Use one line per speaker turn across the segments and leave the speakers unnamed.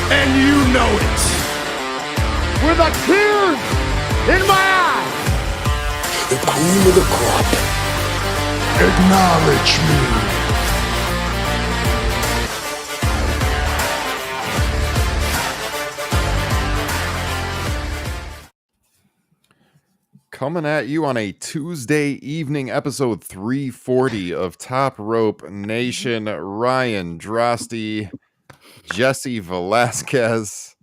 and you know it.
With a tear in my eye.
The cream of the crop. Acknowledge me.
Coming at you on a Tuesday evening, episode 340 of Top Rope Nation. Ryan Drosty, Jesse Velasquez,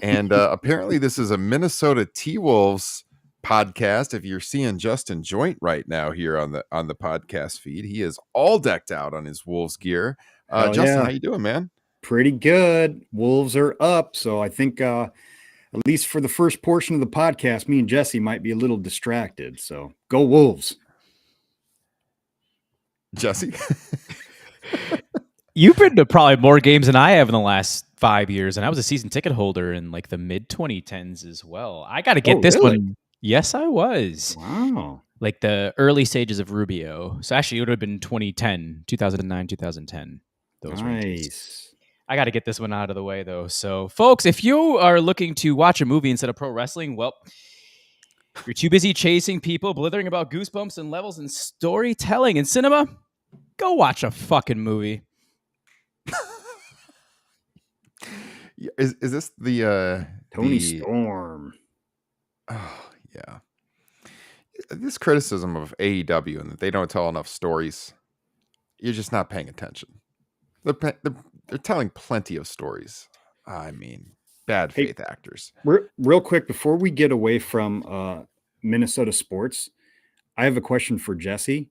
and apparently this is a Minnesota T-Wolves podcast. If you're seeing Justin Joint right now here on the podcast feed, he is all decked out on his Wolves gear. Justin, how you doing, man?
Pretty good. Wolves are up, so I think at least for the first portion of the podcast, me and Jesse might be a little distracted. So go Wolves.
Jesse?
You've been to probably more games than I have in the last 5 years, and I was a season ticket holder in like the mid 2010s as well. I got to get this one. Yes, I was.
Wow.
Like the early stages of Rubio. So actually, it would have been 2009, 2010. Those
nice.
I got to get this one out of the way, though. So, folks, if you are looking to watch a movie instead of pro wrestling, well, you're too busy chasing people, blithering about goosebumps and levels and storytelling in cinema, go watch a fucking movie.
Is this the
Tony Storm?
Oh, yeah. This criticism of AEW and that they don't tell enough stories, you're just not paying attention. They're telling plenty of stories. I mean, bad faith actors.
Real quick, before we get away from Minnesota sports, I have a question for Jesse.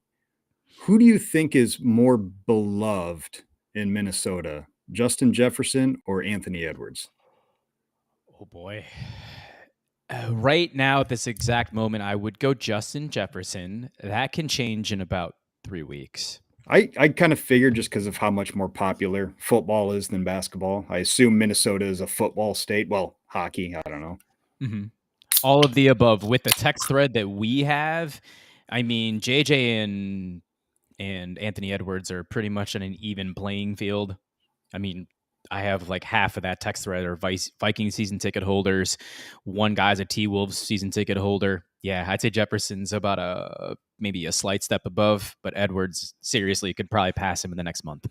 Who do you think is more beloved in Minnesota, Justin Jefferson or Anthony Edwards?
Oh, boy. Right now, at this exact moment, I would go Justin Jefferson. That can change in about 3 weeks.
I kind of figured just because of how much more popular football is than basketball. I assume Minnesota is a football state. Well, hockey, I don't know.
Mm-hmm. All of the above. With the text thread that we have, I mean, JJ and Anthony Edwards are pretty much on an even playing field. I mean, I have like half of that text thread are Viking season ticket holders. One guy's a T-Wolves season ticket holder. Yeah, I'd say Jefferson's about maybe a slight step above, but Edwards seriously could probably pass him in the next month.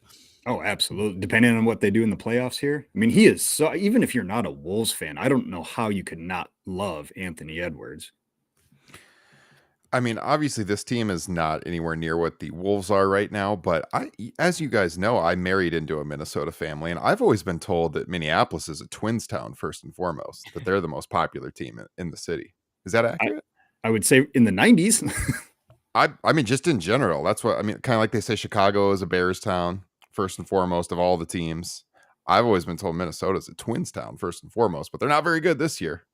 Oh, absolutely. Depending on what they do in the playoffs here. I mean, he is so, even if you're not a Wolves fan, I don't know how you could not love Anthony Edwards.
I mean, obviously this team is not anywhere near what the Wolves are right now, but as you guys know, I married into a Minnesota family, and I've always been told that Minneapolis is a Twins town first and foremost, that they're the most popular team in the city. Is that accurate?
I would say in the 90s.
I mean, just in general, that's what I mean. Kind of like they say Chicago is a Bears town first and foremost of all the teams. I've always been told Minnesota is a Twins town first and foremost, but they're not very good this year.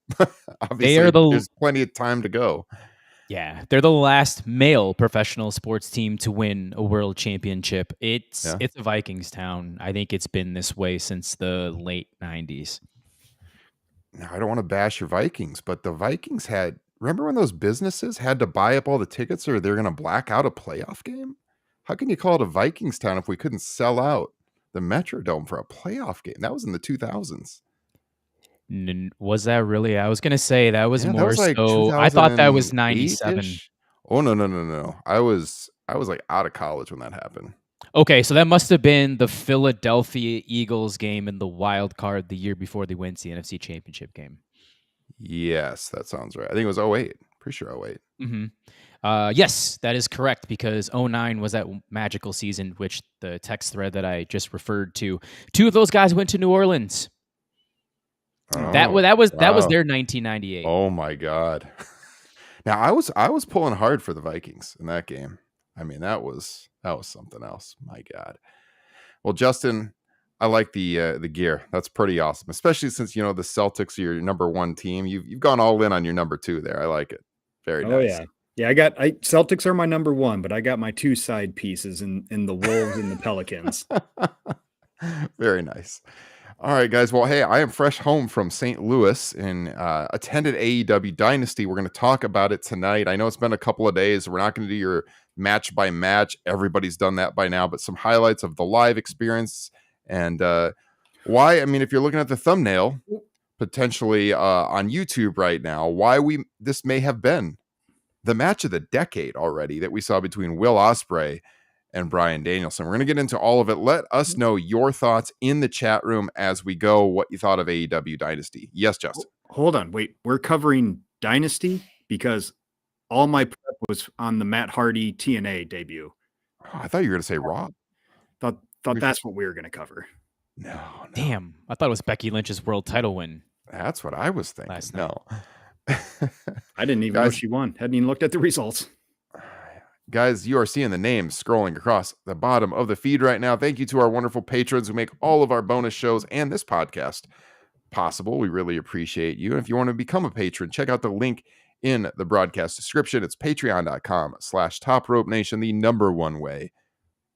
Obviously, there's plenty of time to go.
Yeah, they're the last male professional sports team to win a world championship. It's a Vikings town. I think it's been this way since the late 90s.
Now, I don't want to bash your Vikings, but the Vikings remember when those businesses had to buy up all the tickets or they're going to black out a playoff game? How can you call it a Vikings town if we couldn't sell out the Metrodome for a playoff game? That was in the 2000s.
Was that really? I was going to say that was more
that was like
so. I thought that was 97.
Oh, no. I was like out of college when that happened.
Okay, so that must have been the Philadelphia Eagles game in the wild card the year before they went to the NFC Championship game.
Yes, that sounds right. I think it was 08. Pretty sure 08.
Mm-hmm. Yes, that is correct because 09 was that magical season, which the text thread that I just referred to. Two of those guys went to New Orleans.
Oh,
that was their 1998.
Oh my God! Now I was pulling hard for the Vikings in that game. I mean that was something else. My God. Well, Justin, I like the gear. That's pretty awesome, especially since the Celtics are your number one team. You've gone all in on your number two there. I like it. Very nice.
Oh yeah. Celtics are my number one, but I got my two side pieces in the Wolves and the Pelicans.
Very nice. All right, guys. Well, hey, I am fresh home from St. Louis and attended AEW Dynasty. We're going to talk about it tonight. I know it's been a couple of days. We're not going to do your match by match. Everybody's done that by now, but some highlights of the live experience and why, I mean, if you're looking at the thumbnail, potentially on YouTube right now, this may have been the match of the decade already that we saw between Will Ospreay and Bryan Danielson. We're going to get into all of it. Let us know your thoughts in the chat room as we go, what you thought of AEW Dynasty. Yes, Justin.
Hold on. Wait, we're covering Dynasty because all my prep was on the Matt Hardy TNA debut.
Oh, I thought you were going to say Raw.
Thought that's what we were going to cover.
No.
Damn, I thought it was Becky Lynch's world title win.
That's what I was thinking.
Last night.
No.
I didn't even know she won. Hadn't even looked at the results.
Guys, you are seeing the names scrolling across the bottom of the feed right now. Thank you to our wonderful patrons who make all of our bonus shows and this podcast possible. We really appreciate you. And if you want to become a patron, check out the link in the broadcast description. It's patreon.com/topropenation, the number one way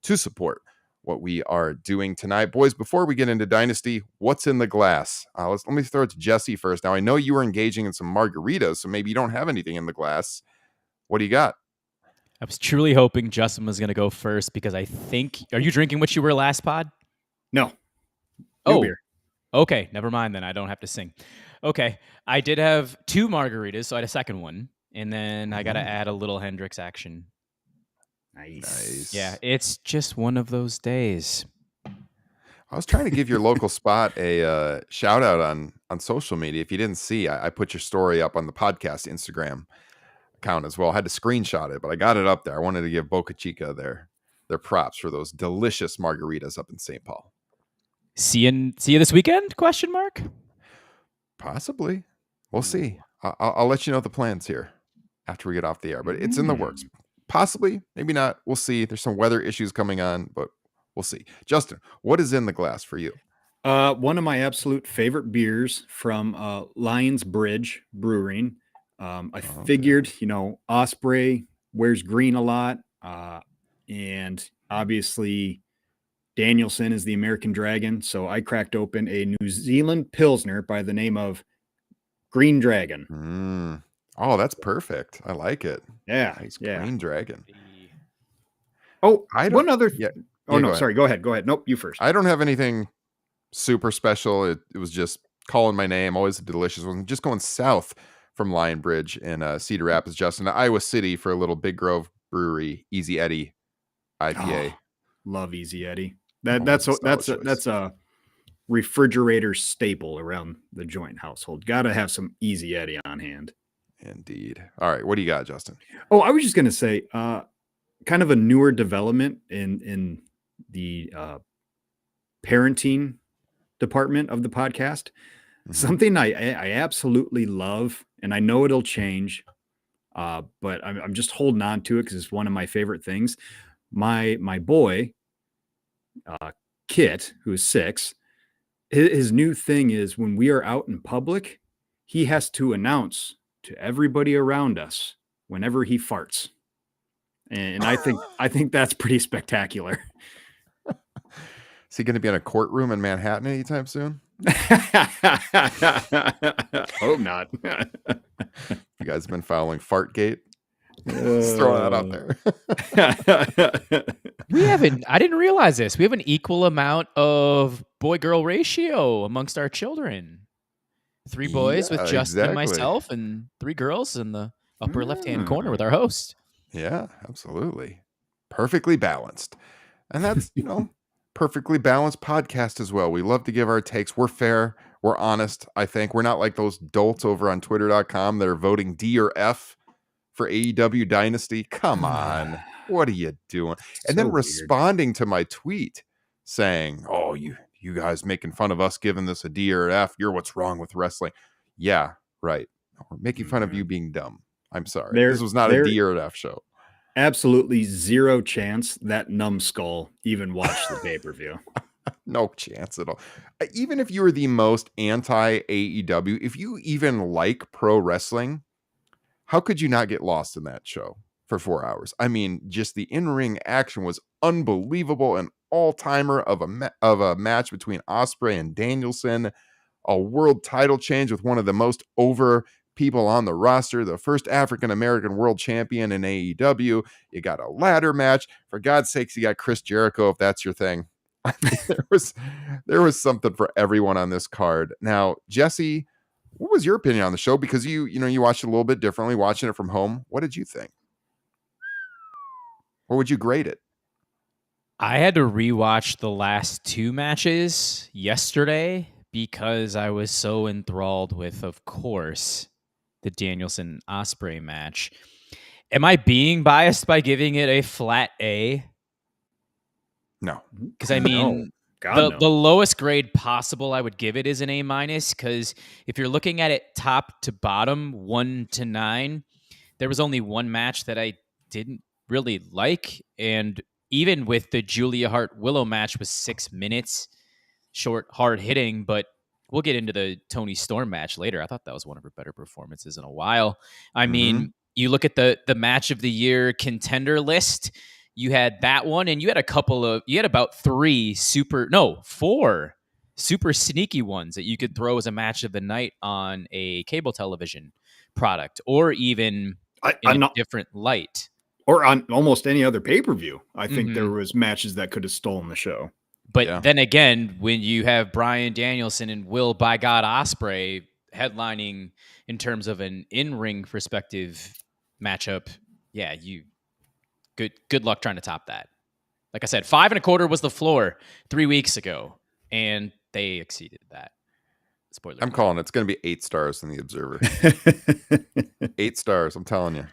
to support what we are doing tonight. Boys, before we get into Dynasty, what's in the glass? Let me throw it to Jesse first. Now, I know you were engaging in some margaritas, so maybe you don't have anything in the glass. What do you got?
I was truly hoping Justin was going to go first because I think... Are you drinking what you were last pod?
No.
Oh,
beer.
Okay. Never mind then. I don't have to sing. Okay. I did have 2 margaritas, so I had a second one. And then I got to add a little Hendrix action.
Nice.
Yeah, it's just one of those days.
I was trying to give your local spot a shout out on social media. If you didn't see, I put your story up on the podcast Instagram account as well. I had to screenshot it, but I got it up there. I wanted to give Boca Chica their props for those delicious margaritas up in St. Paul.
See you this weekend? Question mark.
Possibly. We'll see. I'll let you know the plans here after we get off the air, but it's in the works. Possibly, maybe not. We'll see. There's some weather issues coming on, but we'll see. Justin, what is in the glass for you?
One of my absolute favorite beers from Lions Bridge Brewing. I figured, Ospreay wears green a lot. And obviously Danielson is the American Dragon. So I cracked open a New Zealand Pilsner by the name of Green Dragon.
Oh, that's perfect. I like it.
Yeah.
Nice Green Dragon.
Oh,
Go
ahead. Go ahead. Nope, you first.
I don't have anything super special. It was just calling my name. Always a delicious one. Just going south from Lion Bridge in Cedar Rapids, Justin, to Iowa City for a little Big Grove Brewery Easy Eddie IPA.
Love Easy Eddie. That's a refrigerator staple around the joint household. Got to have some Easy Eddie on hand.
Indeed. All right, what do you got, Justin?
Oh, I was just going to say, kind of a newer development in the parenting department of the podcast. Mm-hmm. Something I absolutely love, and I know it'll change, but I'm just holding on to it because it's one of my favorite things. My boy, Kit, who is 6, his new thing is when we are out in public, he has to announce to everybody around us whenever he farts. And I think that's pretty spectacular.
Is he going to be in a courtroom in Manhattan anytime soon?
Hope not.
You guys have been following Fartgate? Just throwing that out there.
I didn't realize this. We have an equal amount of boy-girl ratio amongst our children. 3 boys with Justin and myself, and 3 girls in the upper left-hand corner with our host.
Yeah, absolutely. Perfectly balanced. And that's, perfectly balanced podcast as well. We love to give our takes. We're fair. We're honest, I think. We're not like those dolts over on twitter.com that are voting D or F for AEW Dynasty. Come on. What are you doing? And then responding to my tweet saying, oh, you guys making fun of us giving this a D or an F. You're what's wrong with wrestling. Yeah, right. We're making fun of you being dumb. I'm sorry. This was not a D or an F show.
Absolutely zero chance that numbskull even watched the pay-per-view.
No chance at all. Even if you were the most anti-AEW, if you even like pro wrestling, how could you not get lost in that show for 4 hours? I mean, just the in-ring action was unbelievable. An all-timer of a match between Ospreay and Danielson. A world title change with one of the most over people on the roster, the first African-American world champion in AEW. You got a ladder match. For God's sakes, you got Chris Jericho, if that's your thing. there was something for everyone on this card. Now, Jesse, what was your opinion on the show? Because you watched it a little bit differently, watching it from home. What did you think? Or would you grade it?
I had to rewatch the last 2 matches yesterday because I was so enthralled with, of course, the Danielson Ospreay match. Am I being biased by giving it a flat A?
No.
Because I mean,
God,
the lowest grade possible I would give it is an A-. Because if you're looking at it top to bottom, 1 to 9, there was only one match that I didn't really like, and even with the Julia Hart Willow match was 6 minutes, short, hard hitting, but we'll get into the Tony Storm match later. I thought that was one of her better performances in a while. I mean, you look at the match of the year contender list, you had that one, and you had about 4 super sneaky ones that you could throw as a match of the night on a cable television product, or even in a different light.
Or on almost any other pay-per-view. I think there was matches that could have stolen the show.
But then again, when you have Bryan Danielson and Will by God Ospreay headlining in terms of an in-ring perspective matchup, good luck trying to top that. Like I said, 5.25 was the floor 3 weeks ago, and they exceeded that. Spoiler.
I'm calling it. It's going to be 8 stars in the Observer. 8 stars. I'm telling you.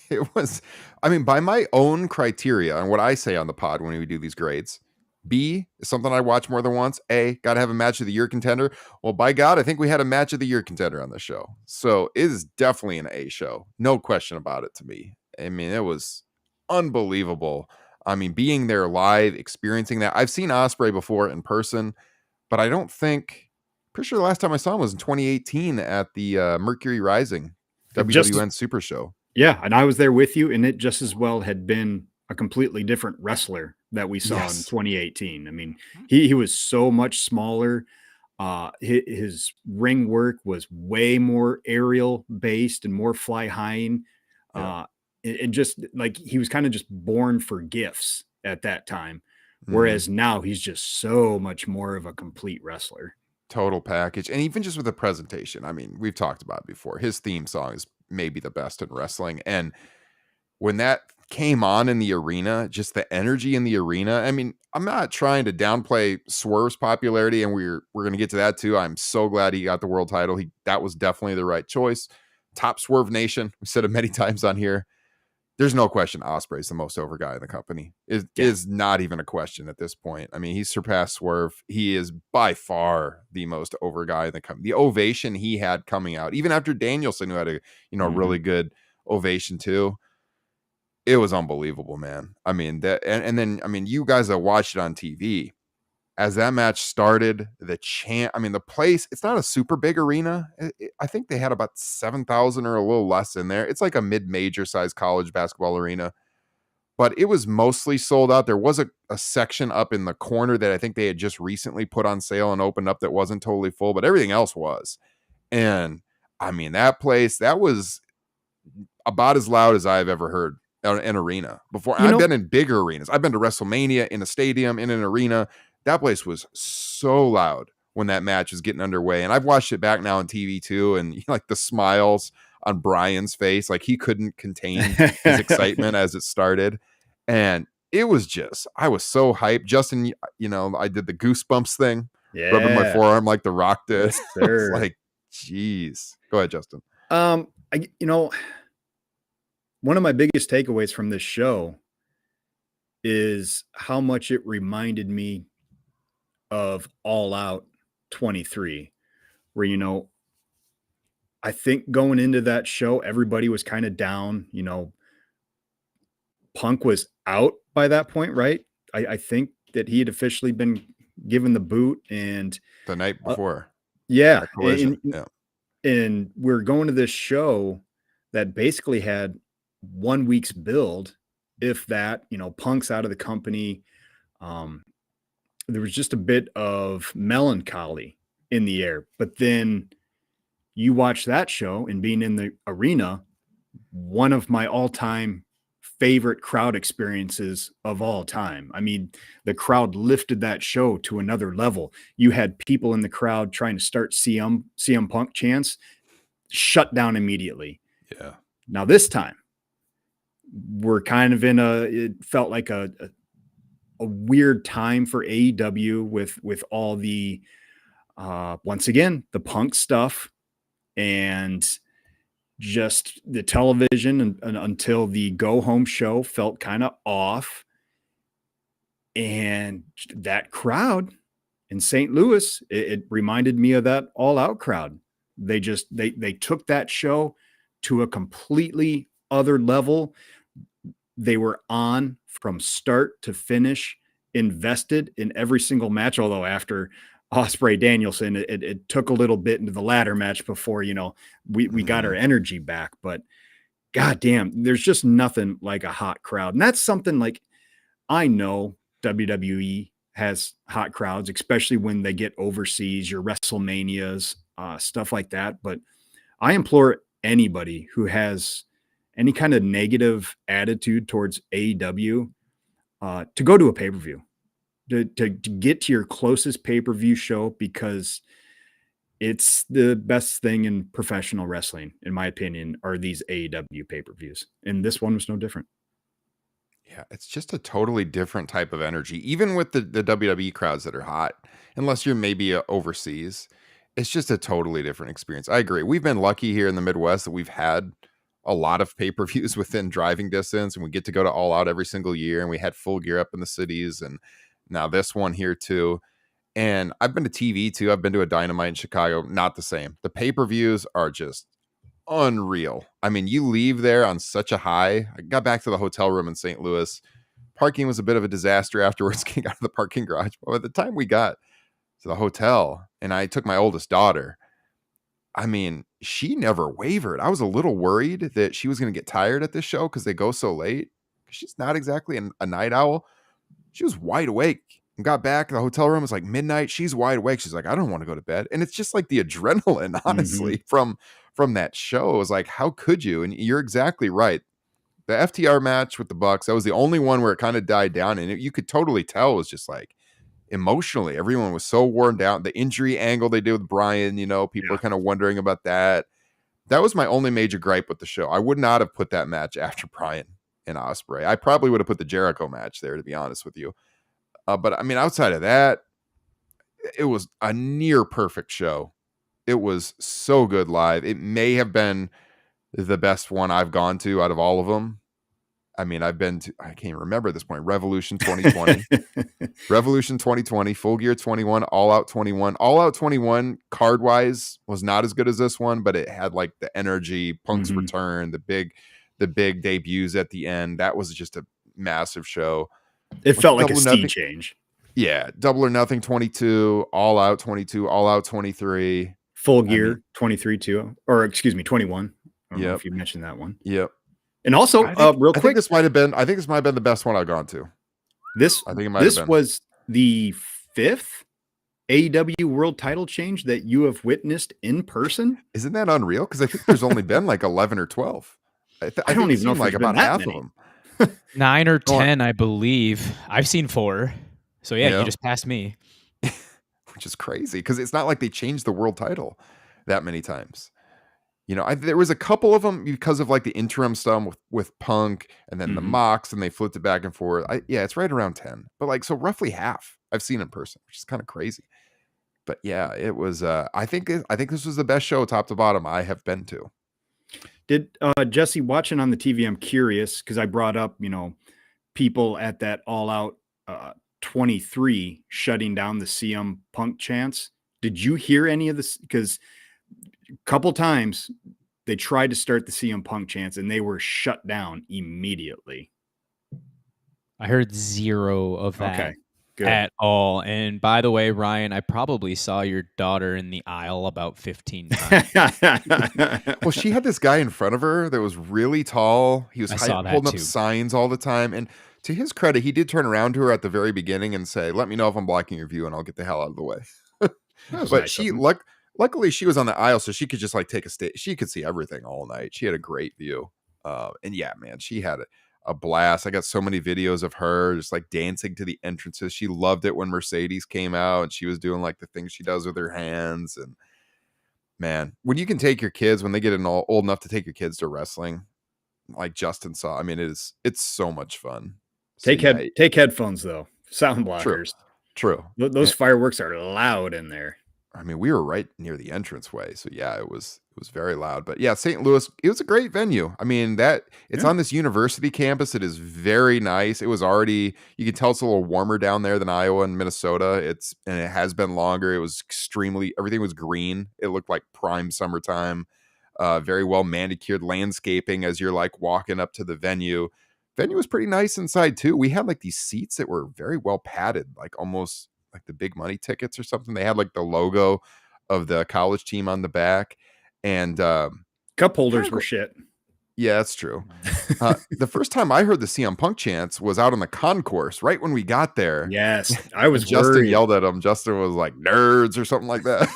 It was, I mean, by my own criteria and what I say on the pod when we do these grades, B is something I watch more than once. A, got to have a match of the year contender. Well, by God, I think we had a match of the year contender on the show. So it is definitely an A show. No question about it to me. I mean, it was unbelievable. I mean, being there live, experiencing that. I've seen Ospreay before in person, but I don't think, pretty sure the last time I saw him was in 2018 at the Mercury Rising WWN Super Show.
Yeah, and I was there with you, and it just as well had been a completely different wrestler that we saw in 2018. I mean, he was so much smaller. His ring work was way more aerial based and more fly highing. And just like he was kind of just born for gifts at that time. Whereas now he's just so much more of a complete wrestler.
Total package. And even just with the presentation, I mean, we've talked about it before. His theme song is maybe the best in wrestling. And when that came on in the arena, just the energy in the arena. I mean, I'm not trying to downplay Swerve's popularity, and we're going to get to that too. I'm so glad he got the world title. That was definitely the right choice. Top Swerve Nation. We said it many times on here. There's no question Ospreay's the most over guy in the company. It is not even a question at this point. I mean, he's surpassed Swerve. He is by far the most over guy in the company. The ovation he had coming out, even after Danielson, who had a really good ovation too. It was unbelievable, man. I mean, that and then I mean, you guys that watched it on TV, as that match started, the chant, I mean, the place, it's not a super big arena. I think they had about 7,000 or a little less in there. It's like a mid-major size college basketball arena, but it was mostly sold out. There was a section up in the corner that I think they had just recently put on sale and opened up that wasn't totally full, but everything else was. And I mean, that place, that was about as loud as I've ever heard an arena before. I've been in bigger arenas. I've been to WrestleMania in a stadium, in an arena. That place was so loud when that match was getting underway. And I've watched it back now on TV too. And like the smiles on Bryan's face, like he couldn't contain his excitement as it started. And it was just, I was so hyped. Justin, I did the goosebumps thing, rubbing my forearm like The Rock did.
Yes, sir.
It's like, geez. Go ahead, Justin.
One of my biggest takeaways from this show is how much it reminded me of All Out 23, where, I think going into that show, everybody was kind of down, Punk was out by that point, right? I think that he had officially been given the boot and
the night before.
And we're going to this show that basically had 1 week's build, if that. Punk's out of the company. There was just a bit of melancholy in the air. But then you watch that show and being in the arena, one of my all-time favorite crowd experiences of all time. I mean, the crowd lifted that show to another level. You had people in the crowd trying to start CM Punk chants, shut down immediately.
Yeah.
Now this time, we're kind of it felt like a weird time for AEW with all the once again the Punk stuff and just the television and until the go home show felt kind of off. And that crowd in St. Louis, it reminded me of that All Out crowd. They took that show to a completely other level. They were on from start to finish, invested in every single match. Although after Ospreay Danielson, it took a little bit into the ladder match before, we got our energy back. But goddamn, there's just nothing like a hot crowd. And that's something like, I know WWE has hot crowds, especially when they get overseas, your WrestleManias, stuff like that. But I implore anybody who has any kind of negative attitude towards AEW to go to a pay-per-view. To get to your closest pay-per-view show, because it's the best thing in professional wrestling, in my opinion, are these AEW pay-per-views. And this one was no different.
Yeah, it's just a totally different type of energy. Even with the WWE crowds that are hot, unless you're maybe overseas, it's just a totally different experience. I agree. We've been lucky here in the Midwest that we've had a lot of pay-per-views within driving distance, and we get to go to All Out every single year, and we had Full Gear up in the cities, and now this one here too. And I've been to TV too. I've been to a Dynamite in Chicago. Not the same. The pay-per-views are just unreal. I mean, you leave there on such a high. I got back to the hotel room in St. Louis. Parking was a bit of a disaster afterwards, getting out of the parking garage. But by the time we got to the hotel and I took my oldest daughter, I mean, she never wavered. I was a little worried that she was going to get tired at this show because they go so late. She's not exactly a night owl. She was wide awake and got back. The hotel room was like midnight. She's wide awake. She's like, I don't want to go to bed. And it's just like the adrenaline, honestly, from that show. It was like, how could you? And you're exactly right. The FTR match with the Bucks, that was the only one where it kind of died down. And you could totally tell it was just like emotionally, everyone was so worn down. The injury angle they did with Bryan, people are kind of wondering about that. That was my only major gripe with the show. I would not have put that match after Bryan and Ospreay. I probably would have put the Jericho match there, to be honest with you. But I mean, outside of that, it was a near perfect show. It was so good live. It may have been the best one I've gone to out of all of them. I mean, I've been to, I can't remember at this point, Revolution 2020, Revolution 2020, Full Gear 21, All Out 21. All Out 21 card wise was not as good as this one, but it had like the energy, Punk's return, the big debuts at the end. That was just a massive show.
It felt like a sea change.
Yeah. Double or Nothing 22, All Out 22, All Out 23.
Full Gear 23 too. Or excuse me, 21. I don't know if you mentioned that one.
Yep.
And also, real quick,
I think this might have been the best one I've gone to.
This was the 5th AEW World Title change that you have witnessed in person.
Isn't that unreal? Because I think there's only been like 11 or 12. I
don't even know if
like about half of them.
9 or 10, I believe. I've seen 4. So yeah, you just passed me.
Which is crazy because it's not like they changed the world title that many times. There was a couple of them because of like the interim stuff with Punk and then the Mox, and they flipped it back and forth. It's right around 10, but like, so roughly half I've seen in person, which is kind of crazy. But yeah, it was, I think this was the best show top to bottom I have been to.
Did Jesse, watching on the TV, I'm curious because I brought up, people at that All Out 23 shutting down the CM Punk chants. Did you hear any of this? Because a couple times they tried to start the CM Punk chants and they were shut down immediately.
I heard 0 of that.
Okay. Good.
At all. And by the way, Ryan, I probably saw your daughter in the aisle about 15 times.
Well, she had this guy in front of her that was really tall. He was holding up signs all the time. And to his credit, he did turn around to her at the very beginning and say, let me know if I'm blocking your view and I'll get the hell out of the way. But nice, luckily she was on the aisle, so she could just like take a stage. She could see everything all night. She had a great view. And yeah, man, she had a blast. I got so many videos of her just like dancing to the entrances. She loved it when Mercedes came out and she was doing like the things she does with her hands. And man, when you can take your kids, when they get old enough to take your kids to wrestling, like Justin saw, I mean, it's so much fun. So,
Take headphones though. Sound
true,
blockers.
true.
Those fireworks are loud in there.
I mean, we were right near the entranceway, so yeah, it was very loud. But yeah, St. Louis, it was a great venue. I mean, it's on this university campus. It is very nice. It was already, you can tell it's a little warmer down there than Iowa and Minnesota. And it has been longer. It was everything was green. It looked like prime summertime. Very well manicured landscaping as you're like walking up to the venue. Venue was pretty nice inside too. We had like these seats that were very well padded, like almost like the big money tickets or something. They had like the logo of the college team on the back, and
cup holders were shit.
Yeah, that's true. The first time I heard the CM Punk chants was out on the concourse right when we got there.
Yes, I was
Justin
worried.
yelled at him. Justin was like, nerds or something like that.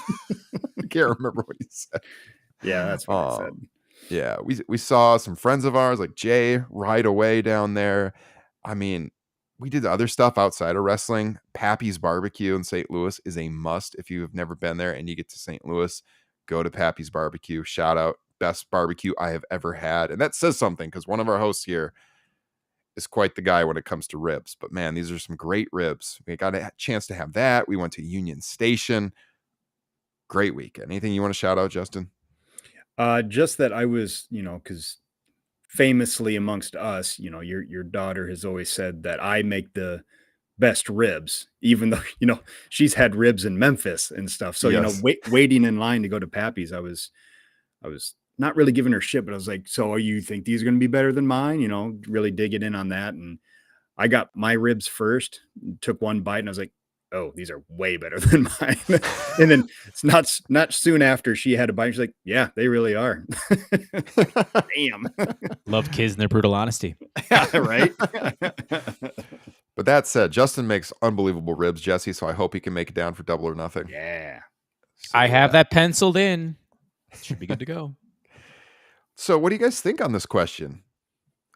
I can't remember what he said.
Yeah, that's what I said.
Yeah, we saw some friends of ours like Jay right away down there. I mean, we did other stuff outside of wrestling. Pappy's Barbecue in St. Louis is a must. If you have never been there and you get to St. Louis, go to Pappy's Barbecue. Shout out, best barbecue I have ever had. And that says something because one of our hosts here is quite the guy when it comes to ribs. But man, these are some great ribs. We got a chance to have that. We went to Union Station. Great weekend. Anything you want to shout out, Justin?
Just that I was, because famously amongst us, your daughter has always said that I make the best ribs, even though, she's had ribs in Memphis and stuff. So,
Yes.
Waiting in line to go to Pappy's, I was not really giving her shit, but I was like, so you think these are going to be better than mine? Really digging in on that. And I got my ribs first, took one bite and I was like, oh, these are way better than mine. And then it's not soon after she had a bite. She's like, yeah, they really are. Damn.
Love kids and their brutal honesty.
Right.
But that said, Justin makes unbelievable ribs, Jesse. So I hope he can make it down for Double or Nothing.
Yeah.
So,
I have that penciled in. Should be good to go.
So what do you guys think on this question?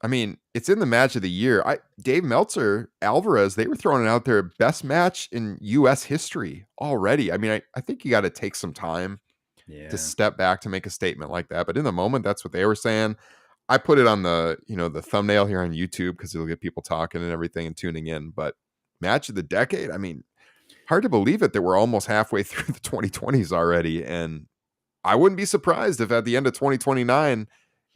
I mean, it's in the match of the year. Dave Meltzer, Alvarez, they were throwing it out there, best match in U.S. history already. I mean, I think you got to take some time to step back to make a statement like that. But in the moment, that's what they were saying. I put it on the thumbnail here on YouTube because it'll get people talking and everything and tuning in. But match of the decade, I mean, hard to believe it that we're almost halfway through the 2020s already. And I wouldn't be surprised if at the end of 2029,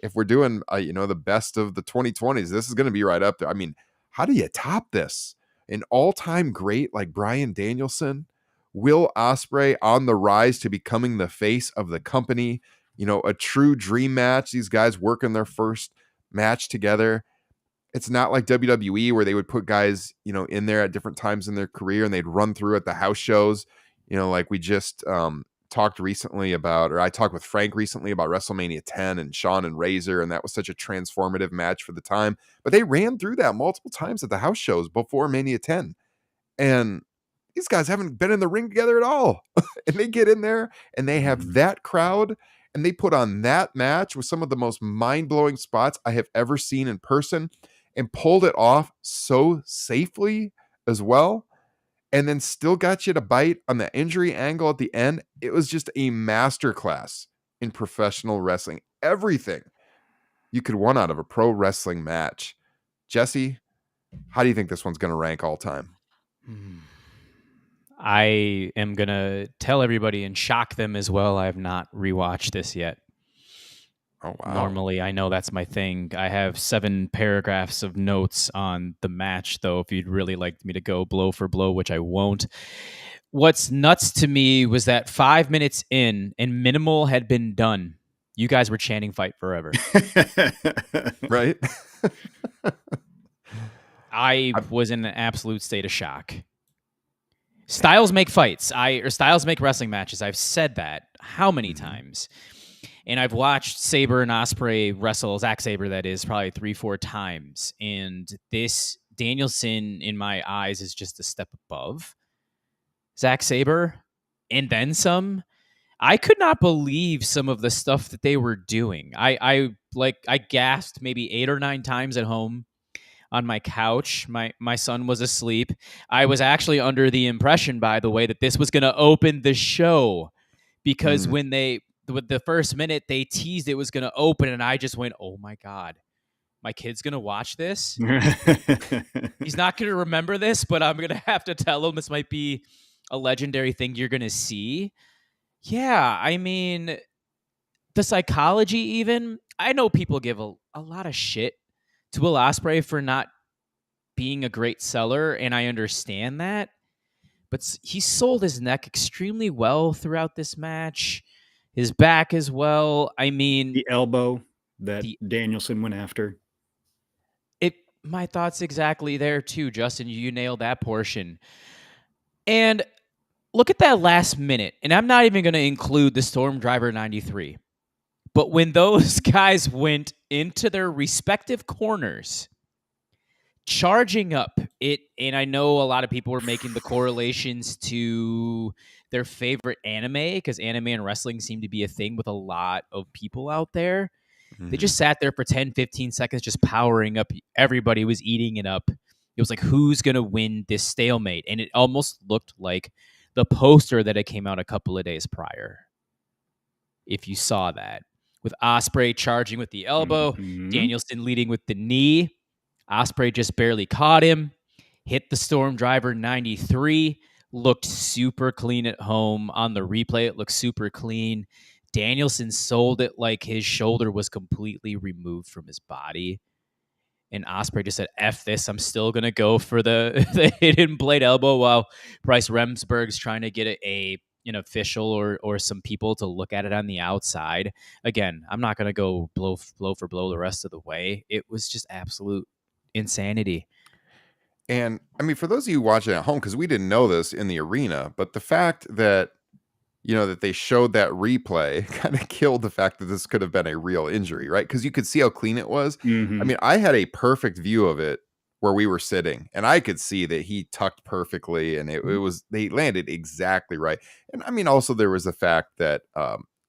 if we're doing, the best of the 2020s, this is going to be right up there. I mean, how do you top this? An all-time great like Bryan Danielson, Will Ospreay on the rise to becoming the face of the company, a true dream match. These guys working their first match together. It's not like WWE where they would put guys, in there at different times in their career and they'd run through at the house shows, like we just talked recently about, or I talked with Frank recently about WrestleMania 10 and Shawn and Razor, and that was such a transformative match for the time. But they ran through that multiple times at the house shows before Mania 10. And these guys haven't been in the ring together at all. And they get in there and they have that crowd and they put on that match with some of the most mind-blowing spots I have ever seen in person and pulled it off so safely as well. And then still got you to bite on the injury angle at the end. It was just a masterclass in professional wrestling. Everything you could want out of a pro wrestling match. Jesse, how do you think this one's going to rank all time?
I am going to tell everybody and shock them as well. I have not rewatched this yet.
Oh, wow.
Normally, I know that's my thing. I have 7 paragraphs of notes on the match, though, if you'd really like me to go blow for blow, which I won't. What's nuts to me was that 5 minutes in and Minimal had been done. You guys were chanting "Fight Forever."
Right?
I was in an absolute state of shock. Styles make fights. Styles make wrestling matches. I've said that how many times? And I've watched Sabre and Ospreay wrestle, Zack Sabre, that is, probably 3-4 times. And this Danielson, in my eyes, is just a step above Zack Sabre. And then some. I could not believe some of the stuff that they were doing. I gasped maybe 8 or 9 times at home on my couch. My son was asleep. I was actually under the impression, by the way, that this was going to open the show, because when with the first minute they teased it was going to open, and I just went, "Oh my god, my kid's going to watch this. He's not going to remember this, but I'm going to have to tell him this might be a legendary thing you're going to see." Yeah, I mean, the psychology, even, I know people give a lot of shit to Will Ospreay for not being a great seller, and I understand that, but he sold his neck extremely well throughout this match, his back as well. I mean,
The elbow that
the
Danielson went after.
it my thoughts exactly there too, Justin. You nailed that portion. And look at that last minute, and I'm not even going to include the Storm Driver 93. But when those guys went into their respective corners, charging up it, and I know a lot of people were making the correlations to their favorite anime, because anime and wrestling seem to be a thing with a lot of people out there. They just sat there for 10, 15 seconds, just powering up. Everybody was eating it up. It was like, who's going to win this stalemate? And it almost looked like the poster that it came out a couple of days prior, if you saw that, with Ospreay charging with the elbow, Danielson leading with the knee. Ospreay just barely caught him, hit the Storm Driver 93, looked super clean at home. On the replay, it looked super clean. Danielson sold it like his shoulder was completely removed from his body. And Ospreay just said, F this, I'm still going to go for the hidden blade elbow, while Bryce Remsburg's trying to get an official or some people to look at it on the outside. Again, I'm not going to go blow for blow the rest of the way. It was just absolute insanity.
And I mean, for those of you watching at home, because we didn't know this in the arena, but the fact that, you know, that they showed that replay kind of killed the fact that this could have been a real injury, right? Because you could see how clean it was. I mean, I had a perfect view of it where we were sitting, and I could see that he tucked perfectly, and it was, they landed exactly right. And I mean, also there was the fact that,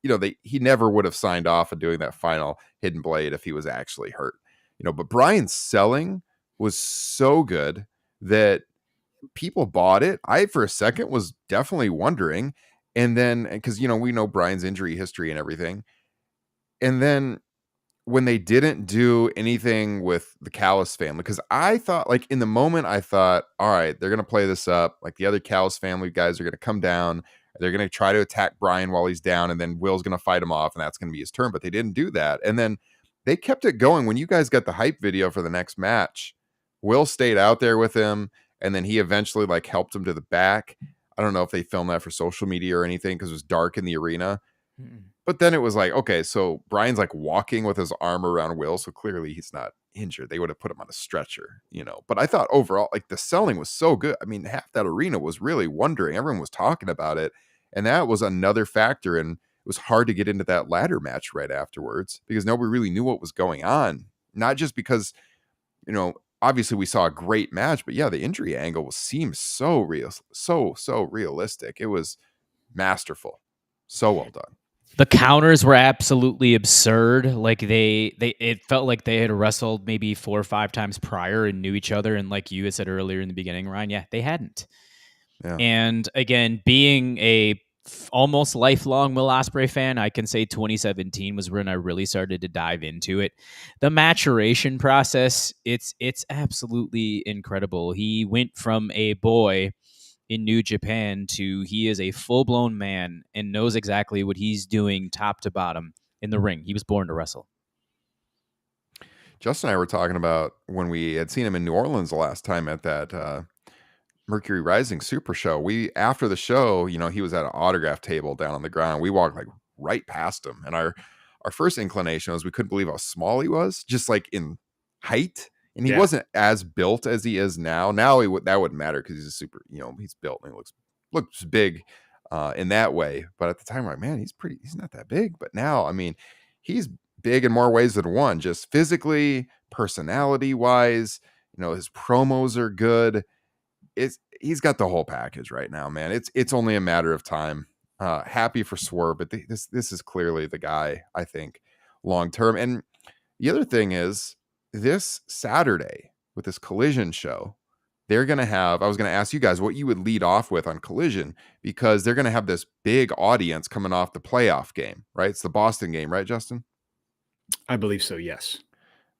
you know, he never would have signed off on doing that final hidden blade if he was actually hurt, you know. But Bryan's selling was so good that people bought it. I, for a second, was definitely wondering. And then, because, you know, we know Bryan's injury history and everything. And then when they didn't do anything with the Callis family, because I thought, like, in the moment, I thought, all right, they're going to play this up. Like, the other Callis family guys are going to come down. They're going to try to attack Bryan while he's down. And then Will's going to fight him off, and that's going to be his turn. But they didn't do that. And then they kept it going. When you guys got the hype video for the next match, Will stayed out there with him. And then he eventually, like, helped him to the back. I don't know if they filmed that for social media or anything, because it was dark in the arena. But then it was like, okay, so Bryan's like walking with his arm around Will, so clearly he's not injured. They would have put him on a stretcher, you know. But I thought overall, like, the selling was so good. I mean, half that arena was really wondering. Everyone was talking about it. And that was another factor. And it was hard to get into that ladder match right afterwards, because nobody really knew what was going on. Not just because, you know, obviously we saw a great match, but yeah, the injury angle seemed so real, so realistic. It was masterful. So well done.
The counters were absolutely absurd. Like it felt like they had wrestled maybe 4 or 5 times prior and knew each other. And like you had said earlier in the beginning, Ryan, yeah, they hadn't. Yeah. And again, being a almost lifelong Will Ospreay fan, I can say 2017 was when I really started to dive into it. The maturation process, it's absolutely incredible. He went from a boy in New Japan to he is a full-blown man and knows exactly what he's doing top to bottom in the ring. He was born to wrestle.
Justin and I were talking about when we had seen him in New Orleans the last time at that Mercury Rising Super Show. After the show, you know, he was at an autograph table down on the ground. We walked like right past him, and our first inclination was we couldn't believe how small he was, just like in height. And he wasn't as built as he is now. Now that wouldn't matter, because he's a super, you know, he's built and he looks big in that way. But at the time, I'm like, man, he's not that big. But now, I mean, he's big in more ways than one, just physically, personality wise. You know, his promos are good. He's got the whole package right now, man. It's only a matter of time. Happy for Swerve, but this is clearly the guy, I think, long term. And the other thing is, this Saturday, with this Collision show, they're going to have, I was going to ask you guys what you would lead off with on Collision, because they're going to have this big audience coming off the playoff game, right? It's the Boston game, right, Justin?
I believe so, yes.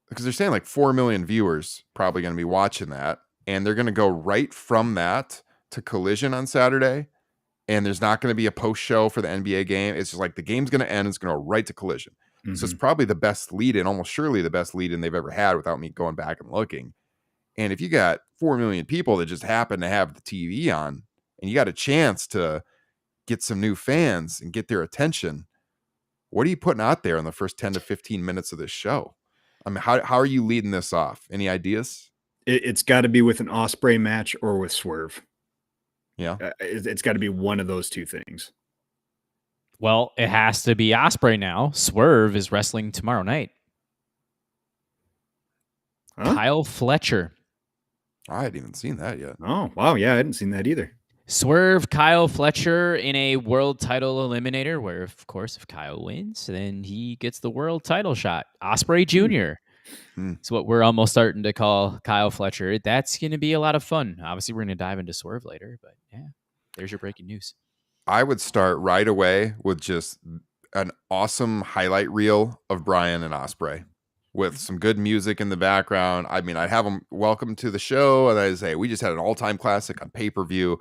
Because they're saying like 4 million viewers probably going to be watching that. And they're going to go right from that to Collision on Saturday. And there's not going to be a post show for the NBA game. It's just like the game's going to end. It's going to go right to Collision.
Mm-hmm.
So it's probably the best lead in, almost surely the best lead in they've ever had without me going back and looking. And if you got 4 million people that just happen to have the TV on and you got a chance to get some new fans and get their attention, what are you putting out there in the first 10 to 15 minutes of this show? I mean, how are you leading this off? Any ideas?
It's got to be with an Ospreay match or with Swerve.
Yeah.
It's got to be one of those two things.
Well, it has to be Ospreay now. Swerve is wrestling tomorrow night.
Huh?
Kyle Fletcher.
I hadn't even seen that yet.
Oh, wow. Yeah, I hadn't seen that either.
Swerve, Kyle Fletcher in a world title eliminator where, of course, if Kyle wins, then he gets the world title shot. Ospreay Jr. It's what we're almost starting to call Kyle Fletcher. That's going to be a lot of fun. Obviously, we're going to dive into Swerve later, but yeah, there's your breaking news.
I would start right away with just an awesome highlight reel of Bryan and Ospreay with some good music in the background. I mean, I'd have them welcome to the show, and I'd say, we just had an all-time classic on pay-per-view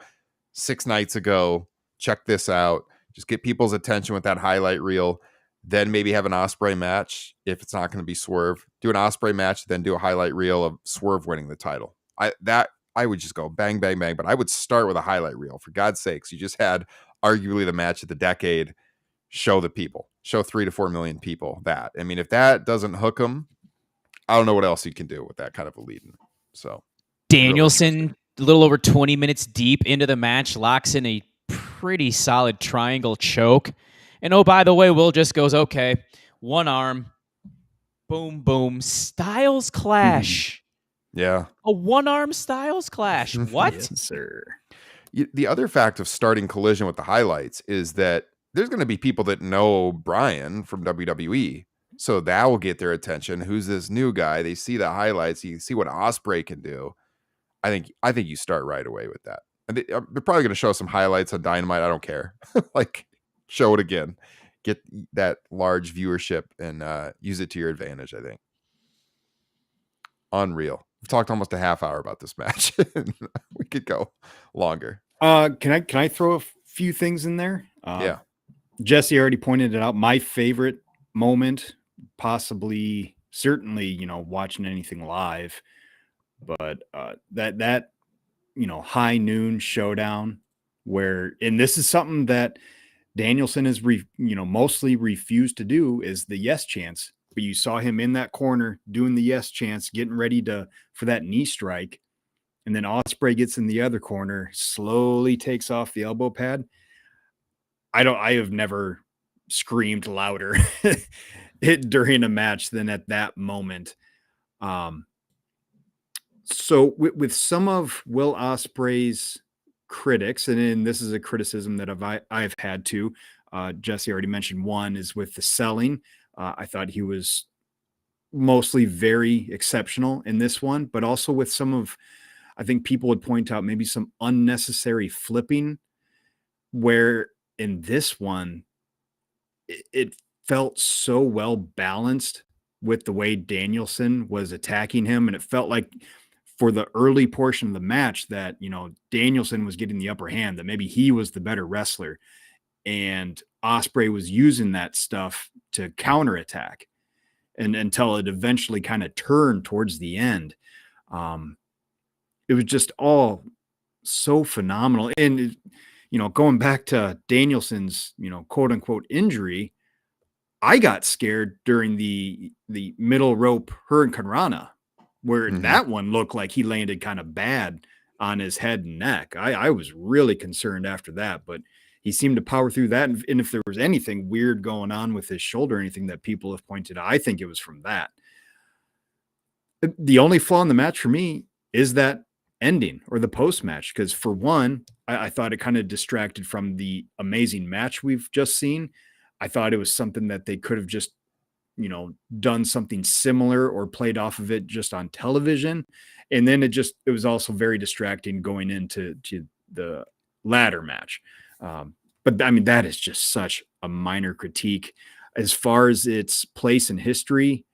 6 nights ago. Check this out. Just get people's attention with that highlight reel. Then maybe have an Ospreay match. If it's not going to be Swerve, do an Ospreay match, then do a highlight reel of Swerve winning the title. I would just go bang, bang, bang. But I would start with a highlight reel. For God's sakes, you just had arguably the match of the decade. Show the people. Show 3 to 4 million people that. I mean, if that doesn't hook them, I don't know what else you can do with that kind of a lead. So
Danielson, a little over 20 minutes deep into the match, locks in a pretty solid triangle choke. And oh, by the way, Will just goes, okay, one arm, boom, boom, Styles clash.
Yeah.
A one-arm Styles clash. What?
Yes, sir.
The other fact of starting Collision with the highlights is that there's going to be people that know Bryan from WWE. So that will get their attention. Who's this new guy? They see the highlights. You see what Ospreay can do. I think you start right away with that. And they're probably going to show some highlights on Dynamite. I don't care. Like, show it again. Get that large viewership and use it to your advantage, I think. Unreal. We've talked almost a half hour about this match. We could go longer.
Can I throw a few things in there?
Yeah.
Jesse already pointed it out. My favorite moment, possibly, certainly, watching anything live, but that high noon showdown where, and this is something that Danielson has mostly refused to do, is the yes chance. But you saw him in that corner doing the yes chance, getting ready for that knee strike. And then Ospreay gets in the other corner, slowly takes off the elbow pad. I have never screamed louder during a match than at that moment. So with some of Will Ospreay's critics, and this is a criticism that I've had too. Jesse already mentioned one, is with the selling. I thought he was mostly very exceptional in this one, but also with some of, I think people would point out maybe some unnecessary flipping, where in this one, it felt so well balanced with the way Danielson was attacking him. And it felt like for the early portion of the match that, Danielson was getting the upper hand, that maybe he was the better wrestler. And Ospreay was using that stuff to counterattack, and until it eventually kind of turned towards the end. It was just all so phenomenal. And, going back to Danielson's, quote unquote injury, I got scared during the middle rope Hurricane Rana, where that one looked like he landed kind of bad on his head and neck. I was really concerned after that, but he seemed to power through that. And if there was anything weird going on with his shoulder, or anything that people have pointed out, I think it was from that. The only flaw in the match for me is that ending, or the post match, because for one, I thought it kind of distracted from the amazing match we've just seen. I thought it was something that they could have just, done something similar or played off of it just on television. And then it was also very distracting going into the ladder match. But I mean, that is just such a minor critique. As far as its place in history,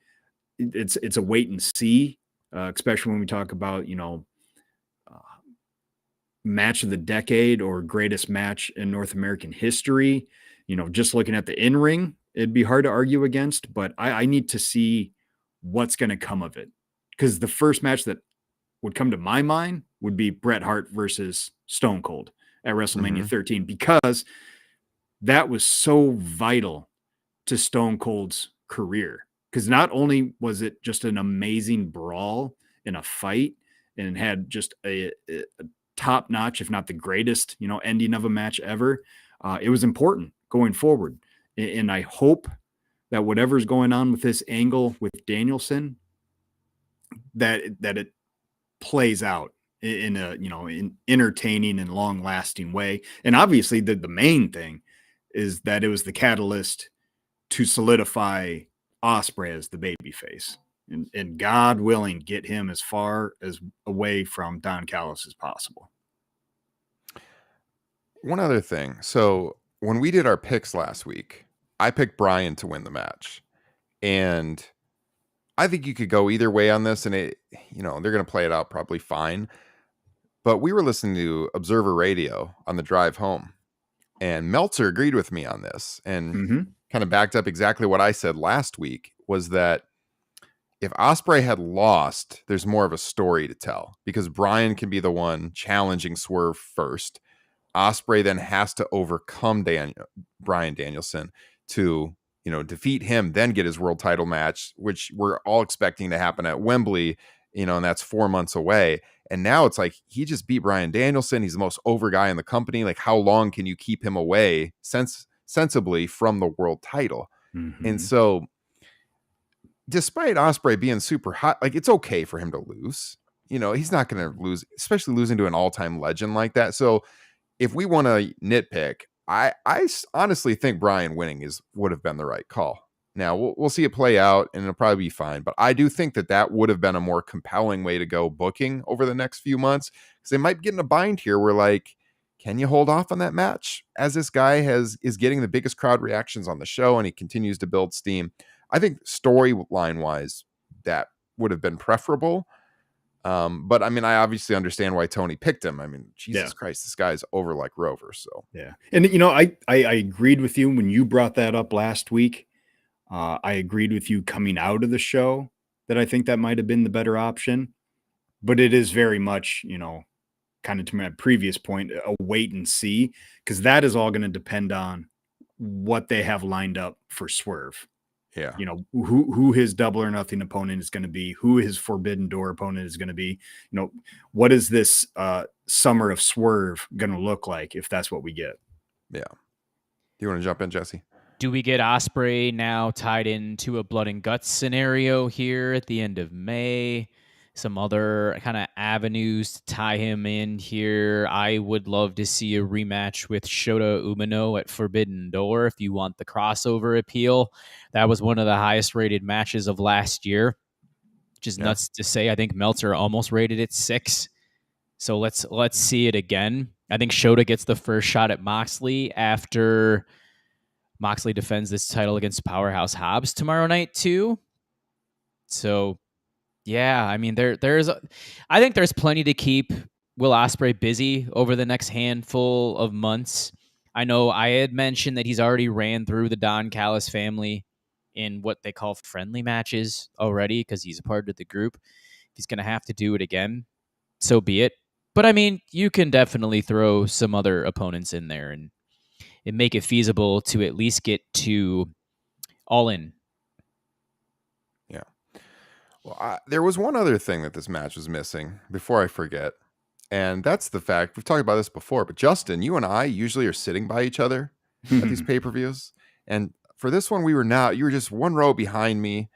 it's a wait and see, especially when we talk about, match of the decade or greatest match in North American history. Just looking at the in-ring, it'd be hard to argue against, but I need to see what's going to come of it. Because the first match that would come to my mind would be Bret Hart versus Stone Cold at WrestleMania 13, because that was so vital to Stone Cold's career. Because not only was it just an amazing brawl in a fight and had just a top notch, if not the greatest, ending of a match ever, it was important going forward. And I hope that whatever's going on with this angle with Danielson, that it plays out in a, in entertaining and long lasting way. And obviously the main thing is that it was the catalyst to solidify Ospreay as the babyface, and God willing, get him as far as away from Don Callis as possible.
One other thing. So when we did our picks last week, I picked Bryan to win the match, and I think you could go either way on this, and they're going to play it out probably fine. But we were listening to Observer Radio on the drive home, and Meltzer agreed with me on this and kind of backed up exactly what I said last week, was that if Ospreay had lost, there's more of a story to tell, because Bryan can be the one challenging Swerve first. Ospreay then has to overcome Bryan Danielson to, defeat him, then get his world title match, which we're all expecting to happen at Wembley, and that's 4 months away. And now it's like, he just beat Bryan Danielson. He's the most over guy in the company. Like, how long can you keep him away sensibly from the world title? And so despite Ospreay being super hot, like, it's okay for him to lose. He's not going to lose, especially losing to an all-time legend like that. So if we want to nitpick, I honestly think Bryan winning would have been the right call. Now we'll see it play out, and it'll probably be fine. But I do think that would have been a more compelling way to go booking over the next few months, because they might get in a bind here where, like, can you hold off on that match as this guy is getting the biggest crowd reactions on the show and he continues to build steam? I think storyline wise, that would have been preferable. But I mean, I obviously understand why Tony picked him. I mean, Jesus Christ, this guy's over like Rover. So
yeah. And I agreed with you when you brought that up last week. I agreed with you coming out of the show that I think that might have been the better option, but it is very much, kind of to my previous point, a wait and see, because that is all going to depend on what they have lined up for Swerve.
Yeah.
Who his Double or Nothing opponent is going to be, who his Forbidden Door opponent is going to be, what is this summer of Swerve going to look like if that's what we get?
Yeah. Do you want to jump in, Jesse?
Do we get Ospreay now tied into a blood and guts scenario here at the end of May? Some other kind of avenues to tie him in here. I would love to see a rematch with Shota Umino at Forbidden Door if you want the crossover appeal. That was one of the highest rated matches of last year, which is nuts to say. I think Meltzer almost rated it 6. So let's see it again. I think Shota gets the first shot at Moxley after Moxley defends this title against Powerhouse Hobbs tomorrow night too. So yeah, I mean, I think there's plenty to keep Will Ospreay busy over the next handful of months. I know I had mentioned that he's already ran through the Don Callis family in what they call friendly matches already, because he's a part of the group. If he's going to have to do it again, so be it. But I mean, you can definitely throw some other opponents in there and make it feasible to at least get to All In.
Yeah. Well, there was one other thing that this match was missing before I forget, and that's the fact, we've talked about this before, but Justin, you and I usually are sitting by each other at these pay-per-views, and for this one, we were not. You were just one row behind me,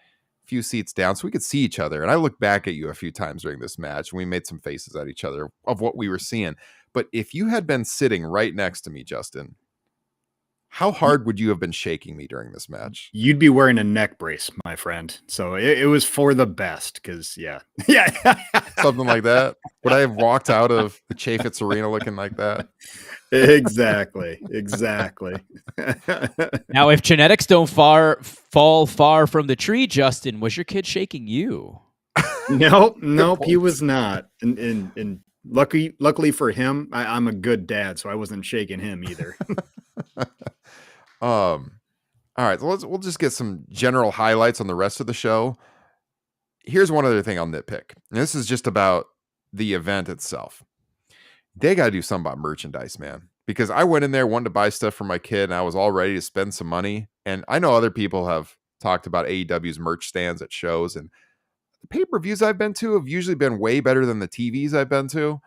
a few seats down, so we could see each other, and I looked back at you a few times during this match, and we made some faces at each other of what we were seeing. But if you had been sitting right next to me, Justin, How hard would you have been shaking me during this match?
You'd be wearing a neck brace, my friend. So it was for the best because, yeah.
Something like that. Would I have walked out of the Chaffetz Arena looking like that?
Exactly.
Now, if genetics don't fall far from the tree, Justin, was your kid shaking you?
Nope, he was not. And luckily for him, I'm a good dad, so I wasn't shaking him either.
All right, so we'll just get some general highlights on the rest of the show. Here's one other thing I'll nitpick. And this is just about the event itself. They got to do something about merchandise, man. Because I went in there, wanted to buy stuff for my kid, and I was all ready to spend some money. And I know other people have talked about AEW's merch stands at shows, and the pay-per-views I've been to have usually been way better than the TVs I've been to.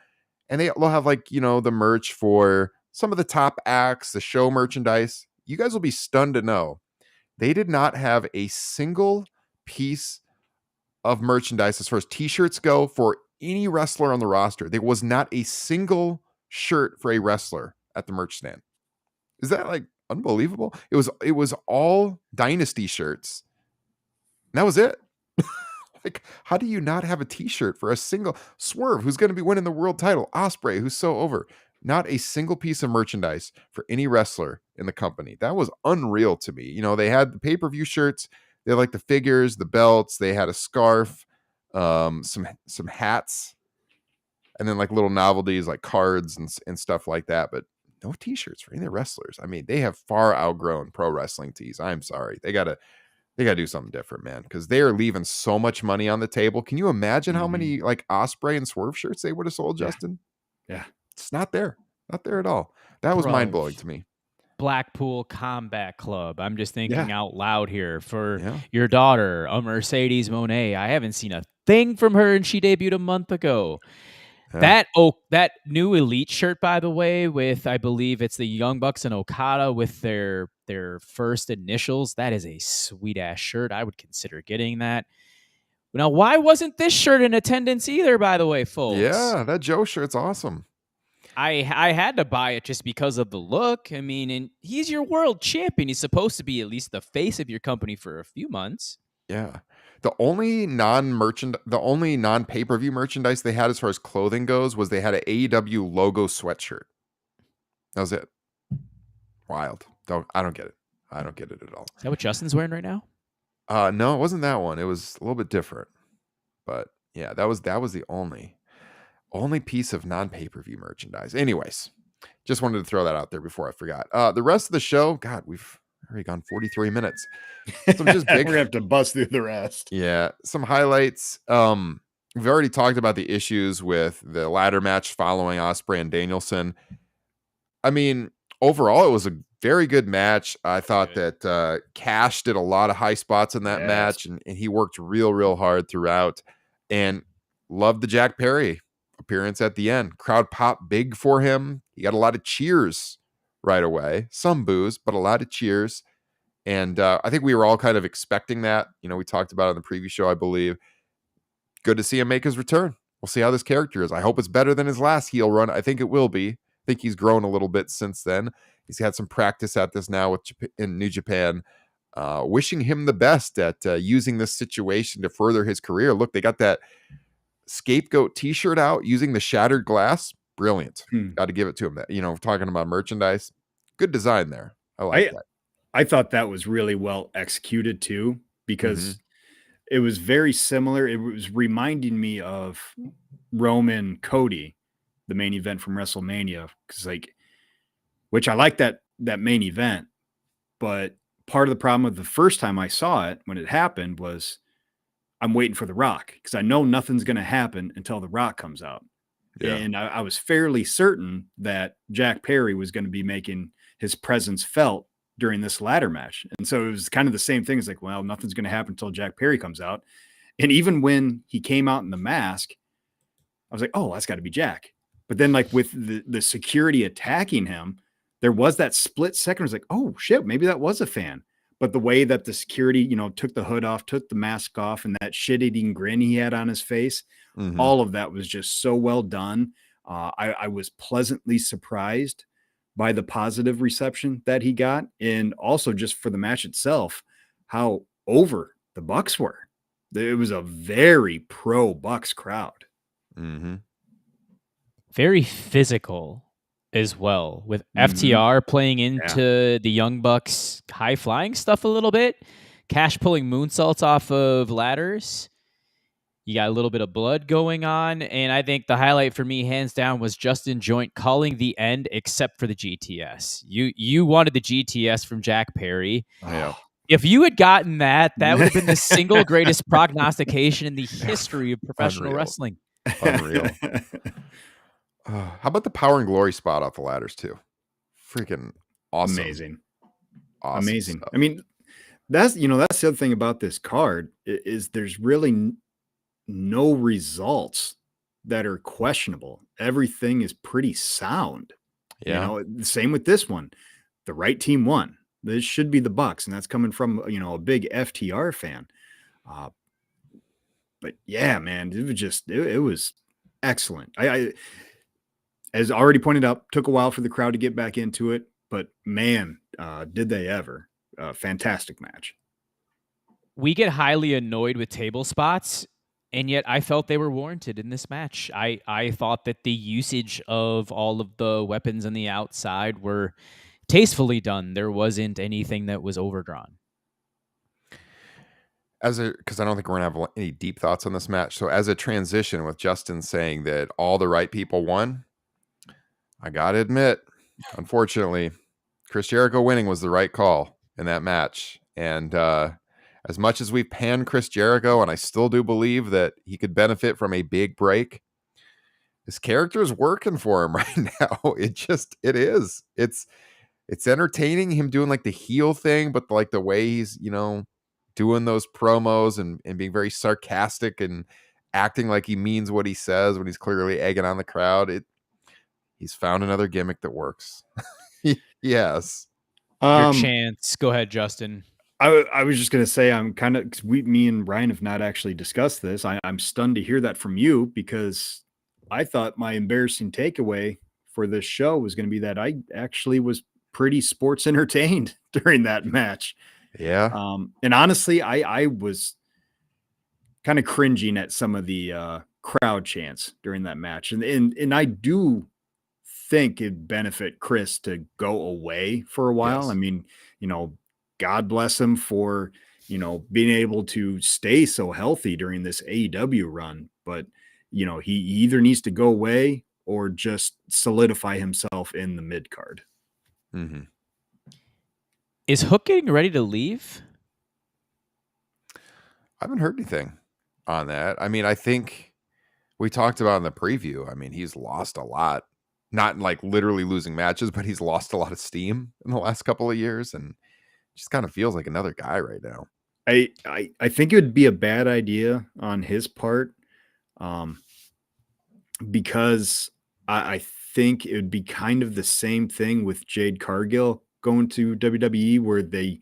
And they'll have the merch for some of the top acts, the show merchandise. You guys will be stunned to know they did not have a single piece of merchandise as far as t-shirts go for any wrestler on the roster. There was not a single shirt for a wrestler at the merch stand. Is that unbelievable? It was all Dynasty shirts. And that was it. How do you not have a t-shirt for a single Swerve, who's going to be winning the world title, Ospreay, who's so over? Not a single piece of merchandise for any wrestler in the company. That was unreal to me. They had the pay-per-view shirts, they had the figures, the belts, they had a scarf, some hats, and then little novelties like cards and stuff like that. But no t-shirts for any of the wrestlers. I mean, they have far outgrown pro wrestling tees. I'm sorry. They gotta do something different, man, because they are leaving so much money on the table. Can you imagine how many Ospreay and Swerve shirts they would have sold, Justin?
Yeah.
It's not there at all. That was mind blowing to me.
Blackpool Combat Club. I'm just thinking out loud here for
Yeah.
your daughter, a Mercedes Monet. I haven't seen a thing from her, and she debuted a month ago.
Yeah.
That new Elite shirt, by the way, with I believe it's the Young Bucks and Okada with their first initials. That is a sweet ass shirt. I would consider getting that. Now, why wasn't this shirt in attendance either? By the way, folks.
Yeah, that Joe shirt's awesome.
I had to buy it just because of the look. I mean, and he's your world champion. He's supposed to be at least the face of your company for a few months.
Yeah. The only non-pay-per-view merchandise they had as far as clothing goes was they had an AEW logo sweatshirt. That was it. Wild. I don't get it. I don't get it at all.
Is that what Justin's wearing right now?
No, it wasn't that one. It was a little bit different. But yeah, that was the only piece of non-pay-per-view merchandise. Anyways, just wanted to throw that out there before I forgot. The rest of the show, God, we've already gone 43 minutes. Some just big.
We're gonna have to bust through the rest.
Yeah, some highlights. We've already talked about the issues with the ladder match following Ospreay and Danielson. I mean, overall, it was a very good match. I thought that Cash did a lot of high spots in that match, and he worked real hard throughout. And loved the Jack Perry appearance at the end. Crowd popped big for him. He got a lot of cheers right away. Some boos, but a lot of cheers. And I think we were all kind of expecting that. We talked about it on the preview show, I believe. Good to see him make his return. We'll see how this character is. I hope it's better than his last heel run. I think it will be. I think he's grown a little bit since then. He's had some practice at this now in New Japan. Wishing him the best at using this situation to further his career. Look, they got that scapegoat t-shirt out using the shattered glass. Brilliant. Got to give it to him. That talking about merchandise. Good design there. I like that.
I thought that was really well executed too, because it was very similar. It was reminding me of Roman Cody, the main event from WrestleMania, because which I like that main event, but part of the problem with the first time I saw it when it happened was I'm waiting for The Rock because I know nothing's going to happen until The Rock comes out. Yeah. And I was fairly certain that Jack Perry was going to be making his presence felt during this ladder match. And so it was kind of the same thing. It's well, nothing's going to happen until Jack Perry comes out. And even when he came out in the mask, I was like, oh, that's got to be Jack. But then with the security attacking him, there was that split second. I was like, oh shit, maybe that was a fan. But the way that the security, took the hood off, took the mask off, and that shit-eating grin he had on his face, all of that was just so well done. I was pleasantly surprised by the positive reception that he got, and also just for the match itself, how over the Bucks were. It was a very pro Bucks crowd.
Mm-hmm.
Very physical as well, with
Mhm.
FTR playing into the Young Bucks high flying stuff a little bit. Cash pulling moonsaults off of ladders. You got a little bit of blood going on. And I think the highlight for me, hands down, was Justin Joint calling the end except for the GTS. You wanted the GTS from Jack Perry.
Yeah.
If you had gotten that, that would have been the single greatest prognostication in the history of professional
Unreal.
wrestling.
Unreal. How about the Power and Glory spot off the ladders too? Freaking awesome.
Amazing.
Awesome
Amazing.
stuff.
I mean, that's the other thing about this card is there's really no results that are questionable. Everything is pretty sound.
Yeah.
The same with this one. The right team won. This should be the Bucks, and that's coming from a big FTR fan. But yeah, man, it was just it was excellent. I as already pointed out, took a while for the crowd to get back into it, but man, did they ever. Fantastic match.
We get highly annoyed with table spots, and yet I felt they were warranted in this match. I thought that the usage of all of the weapons on the outside were tastefully done. There wasn't anything that was overdrawn.
Because I don't think we're gonna have any deep thoughts on this match. So as a transition with Justin saying that all the right people won, I gotta admit, unfortunately, Chris Jericho winning was the right call in that match. And as much as we've panned Chris Jericho, and I still do believe that he could benefit from a big break, his character is working for him right now. It is. It's entertaining him doing like the heel thing, but like the way he's, doing those promos and being very sarcastic and acting like he means what he says when he's clearly egging on the crowd. He's found another gimmick that works. Yes.
Your chance. Go ahead, Justin.
I was just going to say, I'm kind of, me and Ryan have not actually discussed this. I'm stunned to hear that from you, because I thought my embarrassing takeaway for this show was going to be that I actually was pretty sports entertained during that match.
Yeah.
And honestly, I was kind of cringing at some of the crowd chants during that match. And I do think it'd benefit Chris to go away for a while.
Yes.
I mean, God bless him for, being able to stay so healthy during this AEW run. But, he either needs to go away or just solidify himself in the mid card.
Mm-hmm.
Is Hook getting ready to leave?
I haven't heard anything on that. I mean, I think we talked about in the preview. I mean, he's lost a lot, not like literally losing matches, but he's lost a lot of steam in the last couple of years, and just kind of feels like another guy right now.
I think it would be a bad idea on his part, because I think it would be kind of the same thing with Jade Cargill going to WWE, where they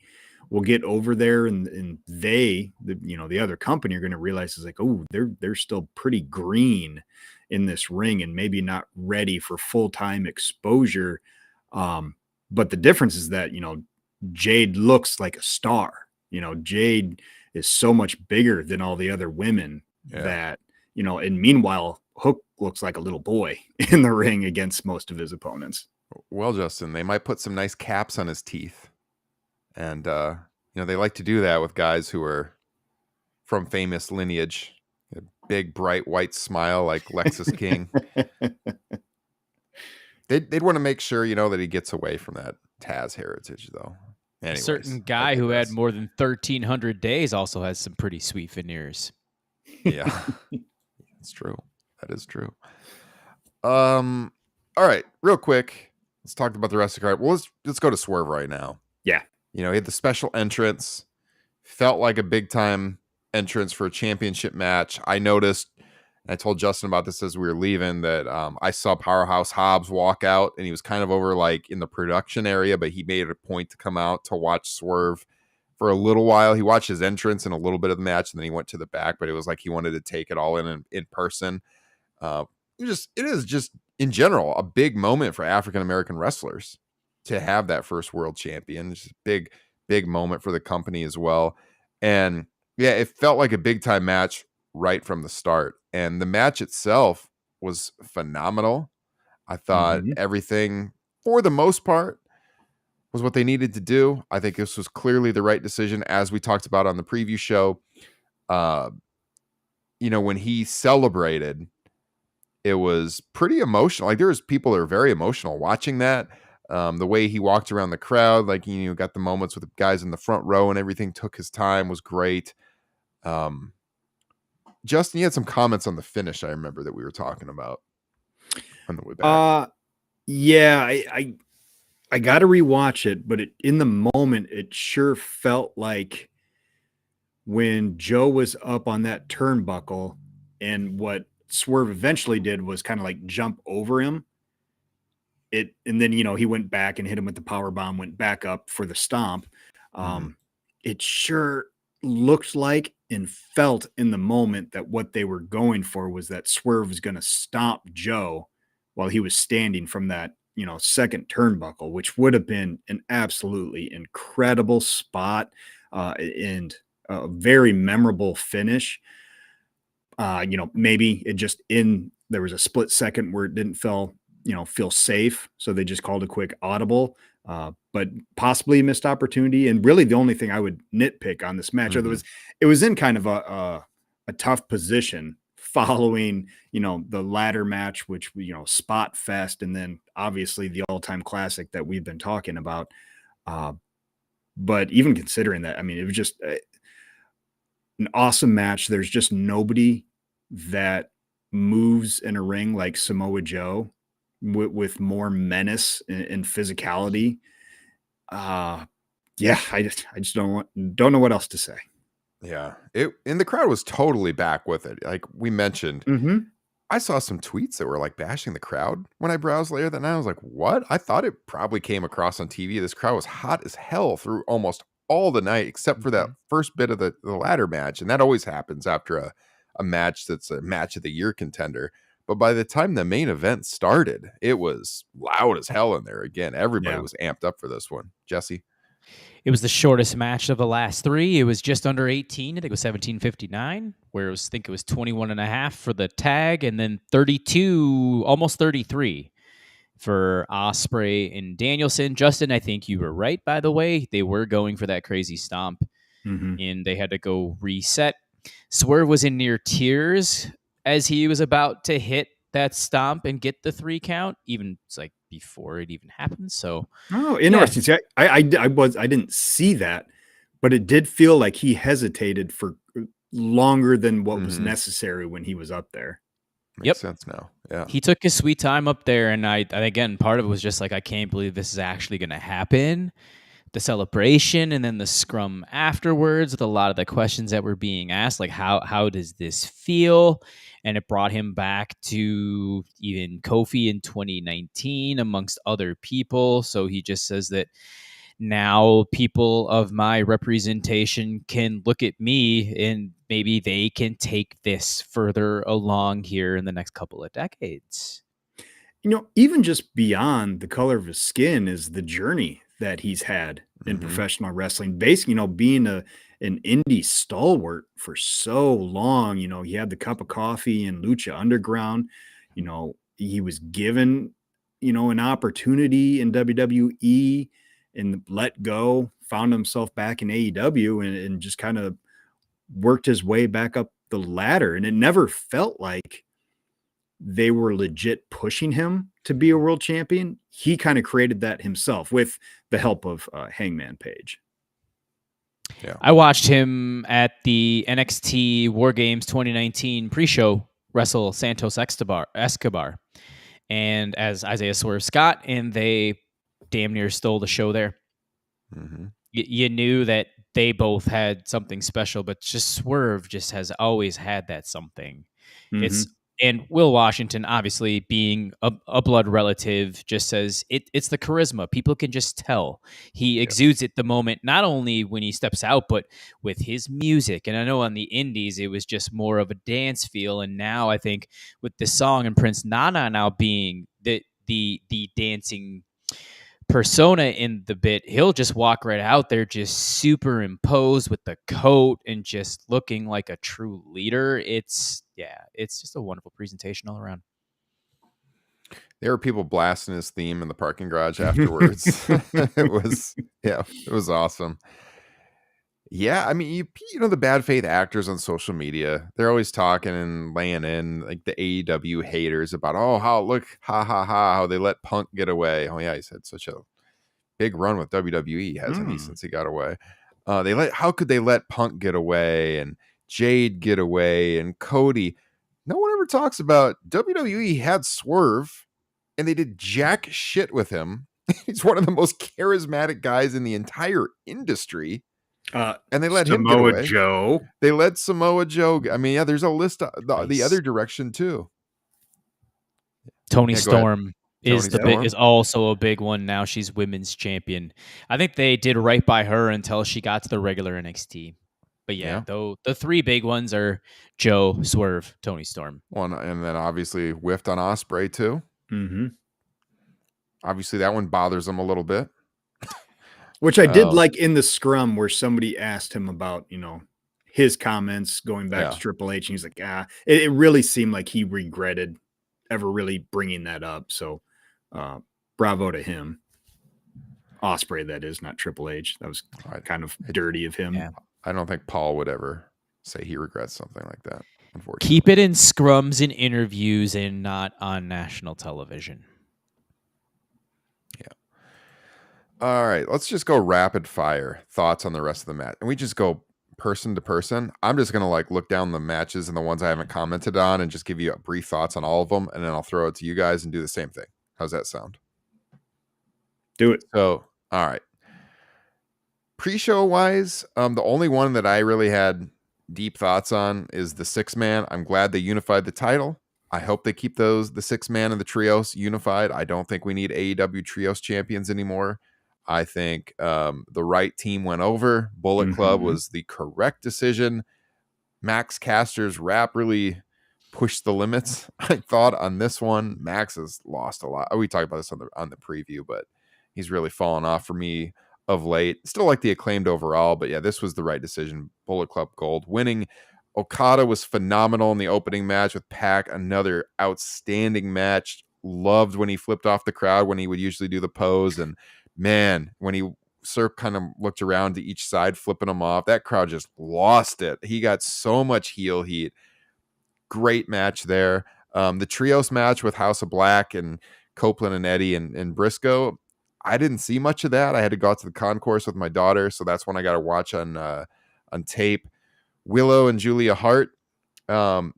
will get over there and the other company are going to realize is like, oh, they're still pretty green in this ring and maybe not ready for full-time exposure. But the difference is that, Jade looks like a star. Jade is so much bigger than all the other women that, and meanwhile, Hook looks like a little boy in the ring against most of his opponents.
Well, Justin, they might put some nice caps on his teeth. And, they like to do that with guys who are from famous lineage. A big, bright, white smile like Lexus King. They'd want to make sure, that he gets away from that Taz heritage, though. Anyways,
a certain guy who had more than 1,300 days also has some pretty sweet veneers.
Yeah, it's true. That is true. All right, real quick, let's talk about the rest of the card. Well, let's go to Swerve right now.
Yeah.
He had the special entrance. Felt like a big time entrance for a championship match. I noticed, and I told Justin about this as we were leaving, that I saw Powerhouse Hobbs walk out, and he was kind of over like in the production area, but he made it a point to come out to watch Swerve for a little while. He watched his entrance and a little bit of the match, and then he went to the back, but it was like he wanted to take it all in person. It is just in general, a big moment for African American wrestlers to have that first world champion. It's a big moment for the company as well. And yeah, it felt like a big time match right from the start. And the match itself was phenomenal. I thought everything, for the most part, was what they needed to do. I think this was clearly the right decision, as we talked about on the preview show. When he celebrated, it was pretty emotional. Like, there was people that are very emotional watching that. The way he walked around the crowd, like, got the moments with the guys in the front row and everything, took his time, was great. Justin, you had some comments on the finish, I remember, that we were talking about on the way back.
Yeah, I got to rewatch it, but in the moment, it sure felt like when Joe was up on that turnbuckle, and what Swerve eventually did was kind of like jump over him. And then he went back and hit him with the power bomb, went back up for the stomp. It sure looked like and felt in the moment that what they were going for was that Swerve was going to stomp Joe while he was standing from that second turnbuckle, which would have been an absolutely incredible spot and a very memorable finish. Maybe it just there was a split second where it didn't feel safe, so they just called a quick audible, but possibly a missed opportunity. And really the only thing I would nitpick on this match, it was in kind of a tough position following the ladder match, which spot fest, and then obviously the all-time classic that we've been talking about. But even considering that, I mean, it was just an awesome match. There's just nobody that moves in a ring like Samoa Joe with more menace and physicality. I just don't know what else to say.
Yeah, and the crowd was totally back with it. Like we mentioned, I saw some tweets that were like bashing the crowd when I browsed later that night. I was like, what? I thought it probably came across on TV. This crowd was hot as hell through almost all the night, except for that first bit of the ladder match. And that always happens after a match that's a match of the year contender. But by the time the main event started, it was loud as hell in there. Again, everybody was amped up for this one. Jesse?
It was the shortest match of the last three. It was just under 18. I think it was 17:59, where it was 21 and a half for the tag, and then 32, almost 33 for Ospreay and Danielson. Justin, I think you were right, by the way. They were going for that crazy stomp, and they had to go reset. Swerve was in near tears as he was about to hit that stomp and get the 3 count, even it's like before it even happened. So,
interesting. See, I didn't see that, but it did feel like he hesitated for longer than what was necessary when he was up there.
Makes sense now. Yeah,
he took his sweet time up there, and I again, part of it was just like, I can't believe this is actually going to happen. The celebration and then the scrum afterwards with a lot of the questions that were being asked, like how does this feel? And it brought him back to even Kofi in 2019 amongst other people. So he just says that now people of my representation can look at me and maybe they can take this further along here in the next couple of decades.
Even just beyond the color of his skin is the journey that he's had in professional wrestling. Basically, being an indie stalwart for so long, he had the Cup of Coffee and Lucha Underground. He was given, an opportunity in WWE and let go, found himself back in AEW and just kind of worked his way back up the ladder. And it never felt like they were legit pushing him to be a world champion. He kind of created that himself with the help of Hangman Page.
Yeah. I watched him at the NXT War Games 2019 pre-show wrestle Santos Escobar and as Isaiah Swerve Scott, and they damn near stole the show there. You knew that they both had something special, but just Swerve just has always had that something. And Will Washington, obviously being a blood relative, just says it's the charisma. People can just tell. He exudes it the moment, not only when he steps out, but with his music. And I know on the indies, it was just more of a dance feel. And now I think with this song and Prince Nana now being the dancing persona in the bit, he'll just walk right out there, just superimposed with the coat and just looking like a true leader. It's just a wonderful presentation all around.
There were people blasting his theme in the parking garage afterwards. It was awesome. Yeah, I mean, you know the bad faith actors on social media, they're always talking and laying in like the AEW haters about, oh, how look, ha ha ha, how they let Punk get away. Oh yeah, he's had such a big run with WWE, hasn't he, since he got away? How could they let Punk get away and Jade get away and Cody? No one ever talks about WWE had Swerve and they did jack shit with him. He's one of the most charismatic guys in the entire industry. And they let him get away.
Joe.
They let Samoa Joe. I mean, yeah, there's a list of the other direction too.
Tony Storm is also a big one now. She's women's champion. I think they did right by her until she got to the regular NXT. But though the three big ones are Joe, Swerve, Tony Storm.
One, and then obviously whiffed on Ospreay too.
Mm-hmm.
Obviously, that one bothers him a little bit.
Which I did like in the scrum where somebody asked him about, his comments going back to Triple H. And he's like, it really seemed like he regretted ever really bringing that up. So bravo to him. Ospreay, that is, not Triple H. That was kind of dirty of him.
Yeah.
I don't think Paul would ever say he regrets something like that, unfortunately.
Keep it in scrums and interviews and not on national television.
All right, let's just go rapid fire thoughts on the rest of the match. And we just go person to person. I'm just going to look down the matches and the ones I haven't commented on and just give you brief thoughts on all of them. And then I'll throw it to you guys and do the same thing. How's that sound?
Do it.
So, all right. Pre-show wise, the only one that I really had deep thoughts on is the 6-man. I'm glad they unified the title. I hope they keep the 6-man and the trios unified. I don't think we need AEW trios champions anymore. I think the right team went over. Bullet Club was the correct decision. Max Caster's rap really pushed the limits, I thought, on this one. Max has lost a lot. We talked about this on the preview, but he's really fallen off for me of late. Still like the Acclaimed overall, but yeah, this was the right decision. Bullet Club gold. Winning Okada was phenomenal in the opening match with Pac. Another outstanding match. Loved when he flipped off the crowd when he would usually do the pose, and man, when he kind of looked around to each side, flipping them off, that crowd just lost it. He got so much heel heat. Great match there. The trios match with House of Black and Copeland and Eddie and Briscoe, I didn't see much of that. I had to go out to the concourse with my daughter, so that's when I got to watch on tape. Willow and Julia Hart.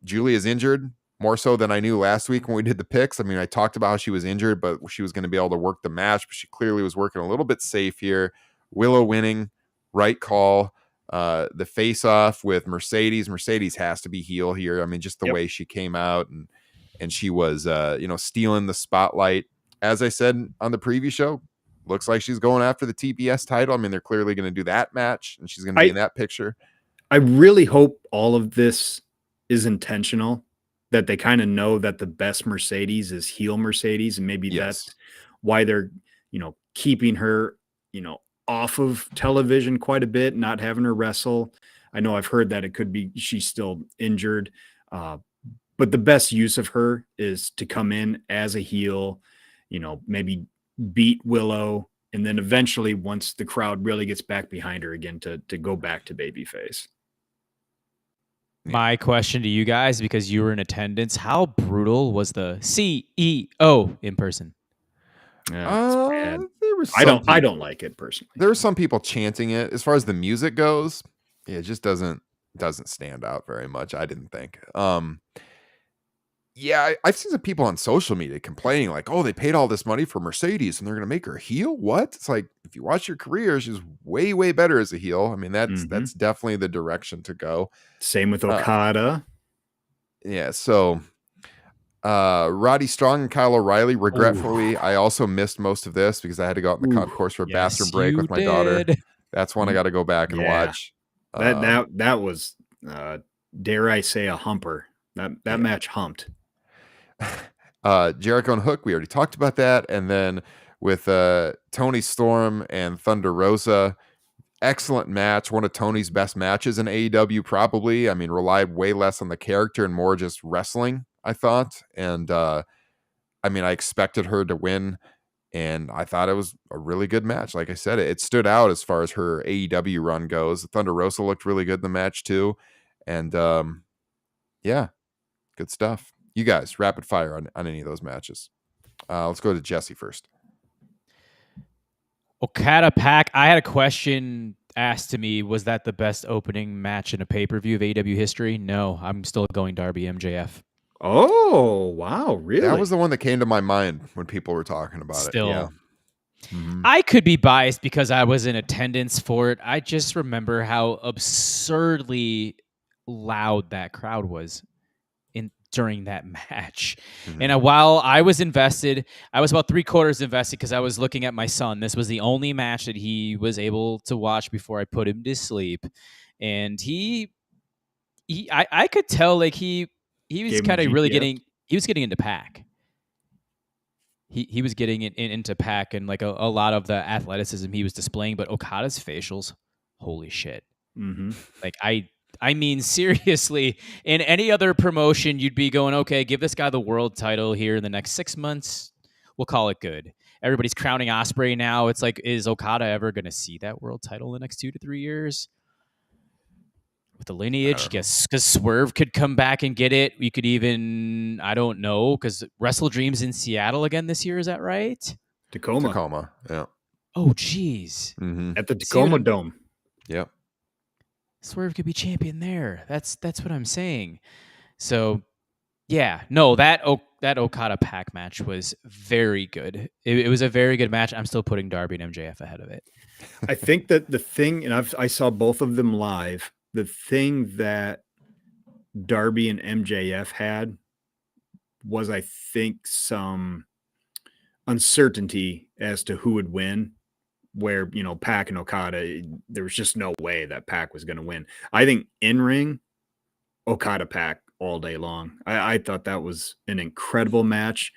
Julia's injured. More so than I knew last week when we did the picks. I mean, I talked about how she was injured, but she was going to be able to work the match, but she clearly was working a little bit safe here. Willow winning, right call. The face-off with Mercedes. Mercedes has to be heel here. I mean, just the way she came out and she was, stealing the spotlight. As I said on the preview show, looks like she's going after the TBS title. I mean, they're clearly going to do that match, and she's going to be in that picture.
I really hope all of this is intentional, that they kind of know that the best Mercedes is heel Mercedes. And maybe that's why they're, keeping her, off of television quite a bit, not having her wrestle. I know I've heard that it could be she's still injured. But the best use of her is to come in as a heel, maybe beat Willow. And then eventually, once the crowd really gets back behind her again, to go back to babyface.
My question to you guys, because you were in attendance, how brutal was the CEO in person?
Yeah, I don't like it personally.
There were some people chanting it. As far as the music goes, it just doesn't stand out very much, I didn't think. I've seen some people on social media complaining like, oh, they paid all this money for Mercedes and they're going to make her heel. What? It's like, if you watch your career, she's way, way better as a heel. I mean, that's definitely the direction to go.
Same with Okada.
So Roddy Strong and Kyle O'Reilly, regretfully, I also missed most of this because I had to go out in the concourse for a bathroom break with my daughter. That's one I got to go back and watch.
That was, dare I say, a humper. That match humped.
Jericho and Hook, we already talked about that. And then with Tony Storm and Thunder Rosa, excellent match. One of Tony's best matches in AEW, probably. I mean, relied way less on the character and more just wrestling, I thought. And I mean, I expected her to win, and I thought it was a really good match. Like I said, it stood out as far as her AEW run goes. Thunder Rosa looked really good in the match too. And yeah, good stuff. You guys, rapid fire on any of those matches. Let's go to Jesse first.
Okada Pac. I had a question asked to me. Was that the best opening match in a pay-per-view of AEW history? No, I'm still going Darby MJF.
Oh, wow. Really?
That was the one that came to my mind when people were talking about
Still.
it. Yeah. Mm-hmm.
I could be biased because I was in attendance for it. I just remember how absurdly loud that crowd was during that match.
Mm-hmm.
And while I was invested, I was about 3/4 invested because I was looking at my son. This was the only match that he was able to watch before I put him to sleep. And I could tell like he was kind of really getting into Pac. He was getting into Pac and like a lot of the athleticism he was displaying, but Okada's facials, holy shit.
Mm-hmm.
Like I mean, seriously, in any other promotion, you'd be going, okay, give this guy the world title here in the next 6 months. We'll call it good. Everybody's crowning Ospreay now. It's like, is Okada ever going to see that world title in the next 2 to 3 years? With the lineage, guess because Swerve could come back and get it. We could even, I don't know, because Wrestle Dream's in Seattle again this year. Is that right?
Tacoma.
Yeah.
Oh, geez.
Mm-hmm.
At the Tacoma Dome.
Yep.
Swerve could be champion there. That's what I'm saying. So, yeah, no, that Okada Pac match was very good. It was a very good match. I'm still putting Darby and MJF ahead of it.
I think that the thing, and I saw both of them live. The thing that Darby and MJF had was, I think, some uncertainty as to who would win. Where, you know, Pac and Okada, there was just no way that Pac was going to win. I think in ring, Okada Pac all day long. I thought that was an incredible match.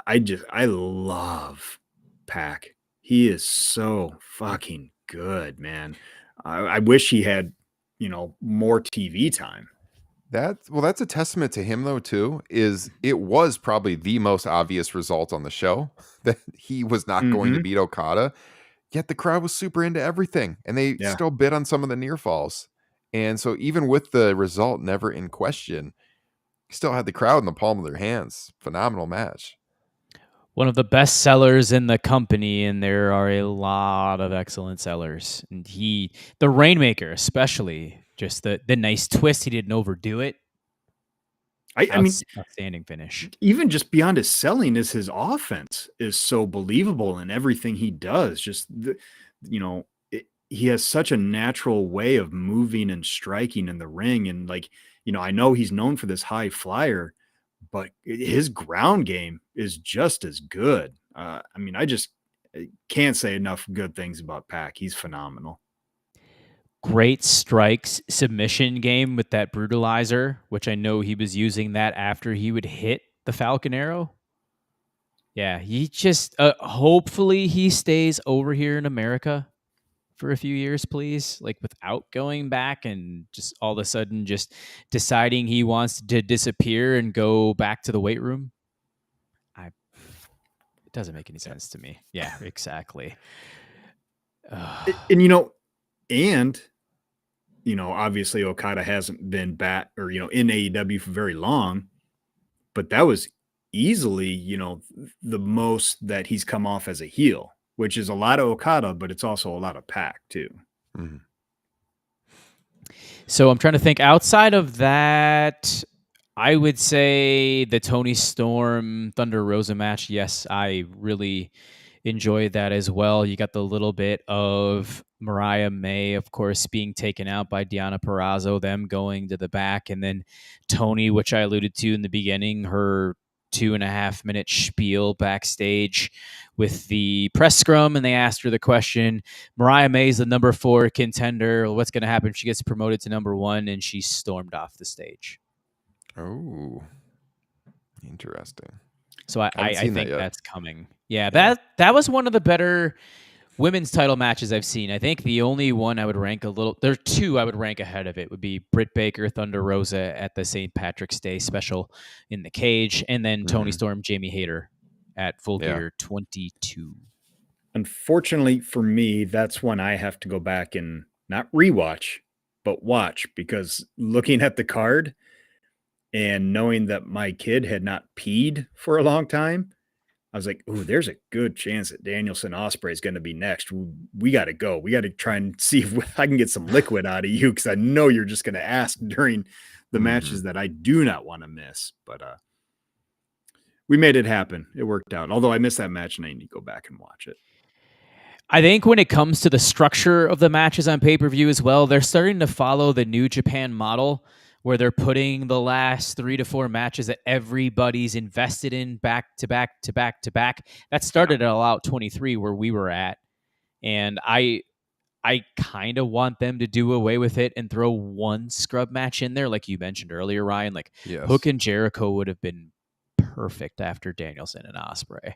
I love Pac. He is so fucking good, man. I wish he had, you know, more TV time.
That's a testament to him though too. Is it was probably the most obvious result on the show that he was not going to beat Okada, yet the crowd was super into everything, and they still bid on some of the near falls. And so even with the result never in question, still had the crowd in the palm of their hands. Phenomenal match.
One of the best sellers in the company, and there are a lot of excellent sellers. And the Rainmaker especially, just the nice twist. He didn't overdo it.
I mean,
outstanding finish.
Even just beyond his selling is his offense is so believable in everything he does. Just, he has such a natural way of moving and striking in the ring. And like, you know, I know he's known for this high flyer, but his ground game is just as good. I mean, I just can't say enough good things about Pac. He's phenomenal.
Great strikes submission game with that brutalizer, which I know he was using that after he would hit the Falcon Arrow. Yeah, he just hopefully he stays over here in America for a few years, please. Like without going back and just all of a sudden just deciding he wants to disappear and go back to the weight room. It doesn't make any sense to me. Yeah, exactly.
And obviously Okada hasn't been back or, in AEW for very long, but that was easily, the most that he's come off as a heel, which is a lot of Okada, but it's also a lot of Pac too.
Mm-hmm.
So I'm trying to think outside of that, I would say the Tony Storm Thunder Rosa match. Yes, I really enjoyed that as well. You got the little bit of Mariah May, of course, being taken out by Deonna Purrazzo, them going to the back, and then Tony, which I alluded to in the beginning, her 2.5-minute spiel backstage with the press scrum, and they asked her the question, Mariah May's the number 4 contender. What's going to happen if she gets promoted to number 1? And she stormed off the stage.
Oh, Interesting.
So I
haven't seen that
think
yet.
that's coming. Yeah, that was one of the better women's title matches I've seen. I think the only one I would rank there's two I would rank ahead of it would be Britt Baker, Thunder Rosa at the St. Patrick's Day special in the cage, and then Tony Storm, Jamie Hayter at Full Gear 22.
Unfortunately for me, that's one I have to go back and not rewatch, but watch, because looking at the card and knowing that my kid had not peed for a long time, I was like, "Ooh, there's a good chance that Danielson Ospreay is going to be next. We got to go. We got to try and see if I can get some liquid out of you, because I know you're just going to ask during the matches that I do not want to miss." But we made it happen. It worked out. Although I missed that match, and I need to go back and watch it.
I think when it comes to the structure of the matches on pay-per-view as well, they're starting to follow the New Japan model, where they're putting the last 3 to 4 matches that everybody's invested in back to back to back to back. That started at All Out 23, where we were at. And I kind of want them to do away with it and throw one scrub match in there, like you mentioned earlier, Ryan. Like Hook and Jericho would have been perfect after Danielson and Ospreay.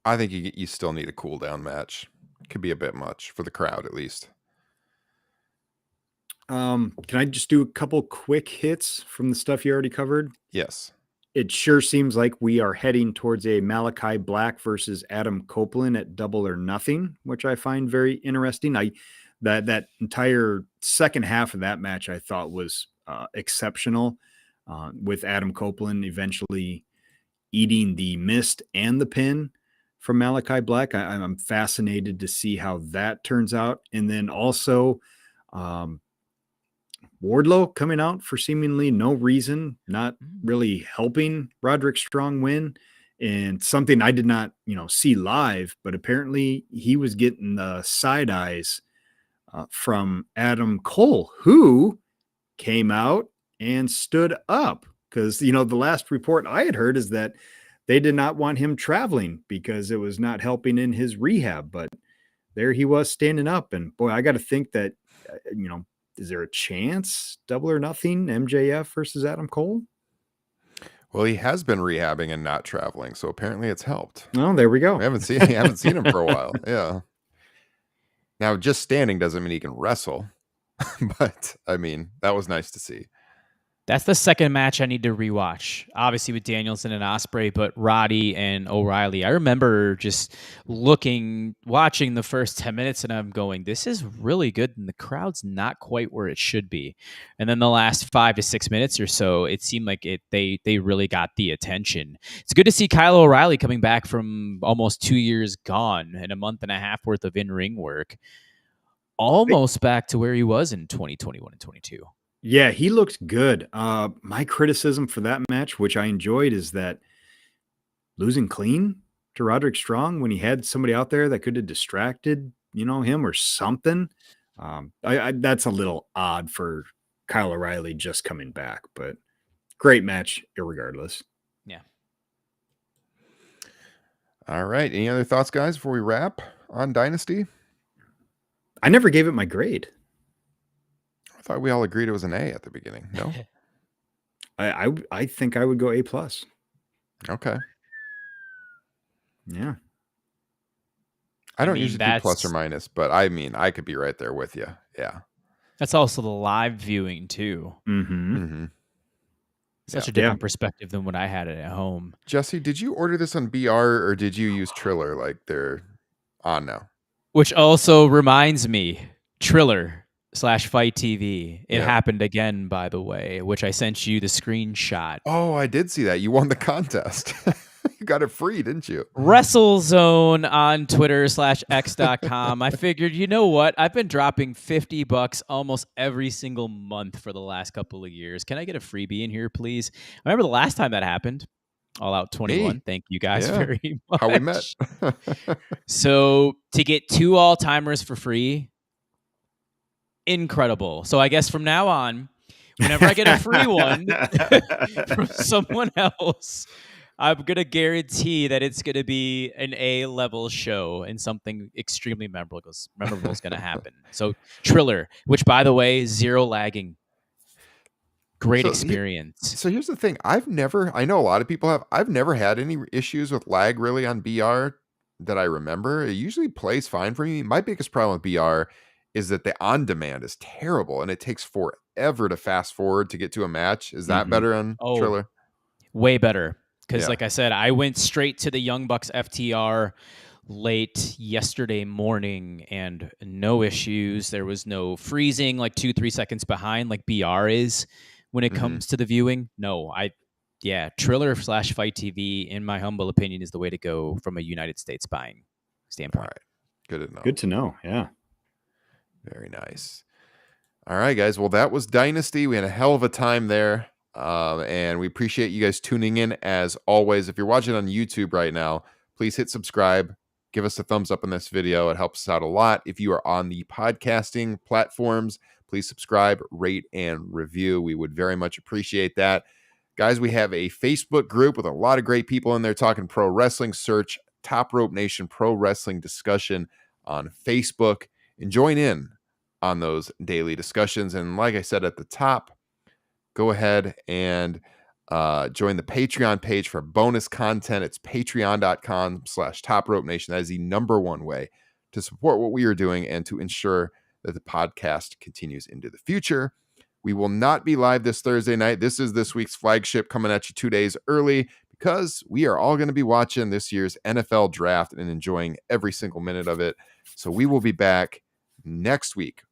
I think you still need a cool down match. Could be a bit much for the crowd, at least.
Can I just do a couple quick hits from the stuff you already covered?
Yes.
It sure seems like we are heading towards a Malachi Black versus Adam Copeland at Double or Nothing, which I find very interesting. That entire second half of that match I thought was exceptional, with Adam Copeland eventually eating the mist and the pin from Malachi Black. I'm fascinated to see how that turns out. And then also Wardlow coming out for seemingly no reason, not really helping Roderick Strong win. And something I did not, see live, but apparently he was getting the side eyes from Adam Cole, who came out and stood up. Because, the last report I had heard is that they did not want him traveling because it was not helping in his rehab. But there he was standing up. And boy, I got to think that, is there a chance Double or Nothing MJF versus Adam Cole?
Well, he has been rehabbing and not traveling, so apparently it's helped.
Oh, there we go.
We haven't seen him for a while. Yeah. Now, just standing doesn't mean he can wrestle, but I mean, that was nice to see.
That's the second match I need to rewatch. Obviously with Danielson and Ospreay, but Roddy and O'Reilly. I remember just watching the first 10 minutes, and I'm going, this is really good, and the crowd's not quite where it should be. And then the last 5 to 6 minutes or so, it seemed like they really got the attention. It's good to see Kyle O'Reilly coming back from almost 2 years gone and a month and a half worth of in-ring work. Almost back to where he was in 2021 and 22.
Yeah, he looked good. My criticism for that match, which I enjoyed, is that losing clean to Roderick Strong when he had somebody out there that could have distracted, him or something. That's a little odd for Kyle O'Reilly just coming back, but great match irregardless.
Yeah.
All right. Any other thoughts, guys, before we wrap on Dynasty?
I never gave it my grade.
I thought we all agreed it was an A at the beginning. No?
I think I would go A+.
Okay.
Yeah.
I don't usually do plus or minus, but I mean, I could be right there with you. Yeah.
That's also the live viewing too. Such a different perspective than what I had it at home.
Jesse, did you order this on BR or did you use Triller like they're on now?
Which also reminds me, Triller/Fight TV. It happened again, by the way, which I sent you the screenshot.
Oh, I did see that. You won the contest. You got it free, didn't you?
WrestleZone on Twitter/X.com. I figured, you know what? I've been dropping $50 almost every single month for the last couple of years. Can I get a freebie in here, please? I remember the last time that happened. All Out 21. Thank you guys very much.
How we met.
So to get 2 all-timers for free, incredible. So I guess from now on, whenever I get a free one from someone else, I'm going to guarantee that it's going to be an A-level show and something extremely memorable is going to happen. So Triller, which by the way, 0 lagging. Great
So
experience.
So here's the thing. I know a lot of people have. I've never had any issues with lag really on BR that I remember. It usually plays fine for me. My biggest problem with BR is that the on demand is terrible and it takes forever to fast forward to get to a match. Is that
Mhm.
better on
Oh,
Triller?
way better. Because,
Yeah.
like I said, I went straight to the Young Bucks FTR late yesterday morning and no issues. There was no freezing like 2-3 seconds behind like BR is when it
Mhm.
comes to the viewing. No, Triller / Fight TV, in my humble opinion, is the way to go from a United States buying
All
standpoint.
right. Good to know.
Good to know. Yeah.
Very nice. All right, guys. Well, that was Dynasty. We had a hell of a time there. And we appreciate you guys tuning in as always. If you're watching on YouTube right now, please hit subscribe. Give us a thumbs up on this video. It helps us out a lot. If you are on the podcasting platforms, please subscribe, rate, and review. We would very much appreciate that. Guys, we have a Facebook group with a lot of great people in there talking pro wrestling. Search Top Rope Nation Pro Wrestling Discussion on Facebook and join in on those daily discussions. And like I said at the top, go ahead and join the Patreon page for bonus content. It's patreon.com/Top Rope Nation. That is the #1 way to support what we are doing and to ensure that the podcast continues into the future. We will not be live this Thursday night. This is this week's flagship coming at you 2 days early because we are all going to be watching this year's NFL draft and enjoying every single minute of it. So we will be back next week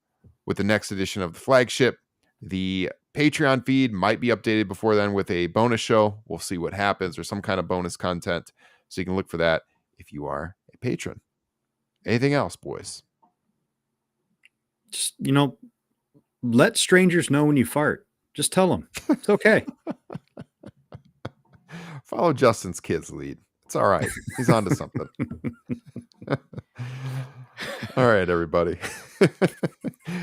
with the next edition of the flagship. The Patreon feed might be updated before then with a bonus show. We'll see what happens, or some kind of bonus content. So you can look for that if you are a patron. Anything else, boys?
Just, let strangers know when you fart. Just tell them. It's okay.
Follow Justin's kids' lead. It's all right. He's onto something. All right, everybody.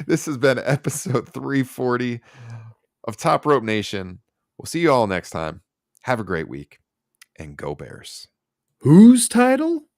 This has been episode 340 of Top Rope Nation. We'll see you all next time. Have a great week and go Bears.
Whose title?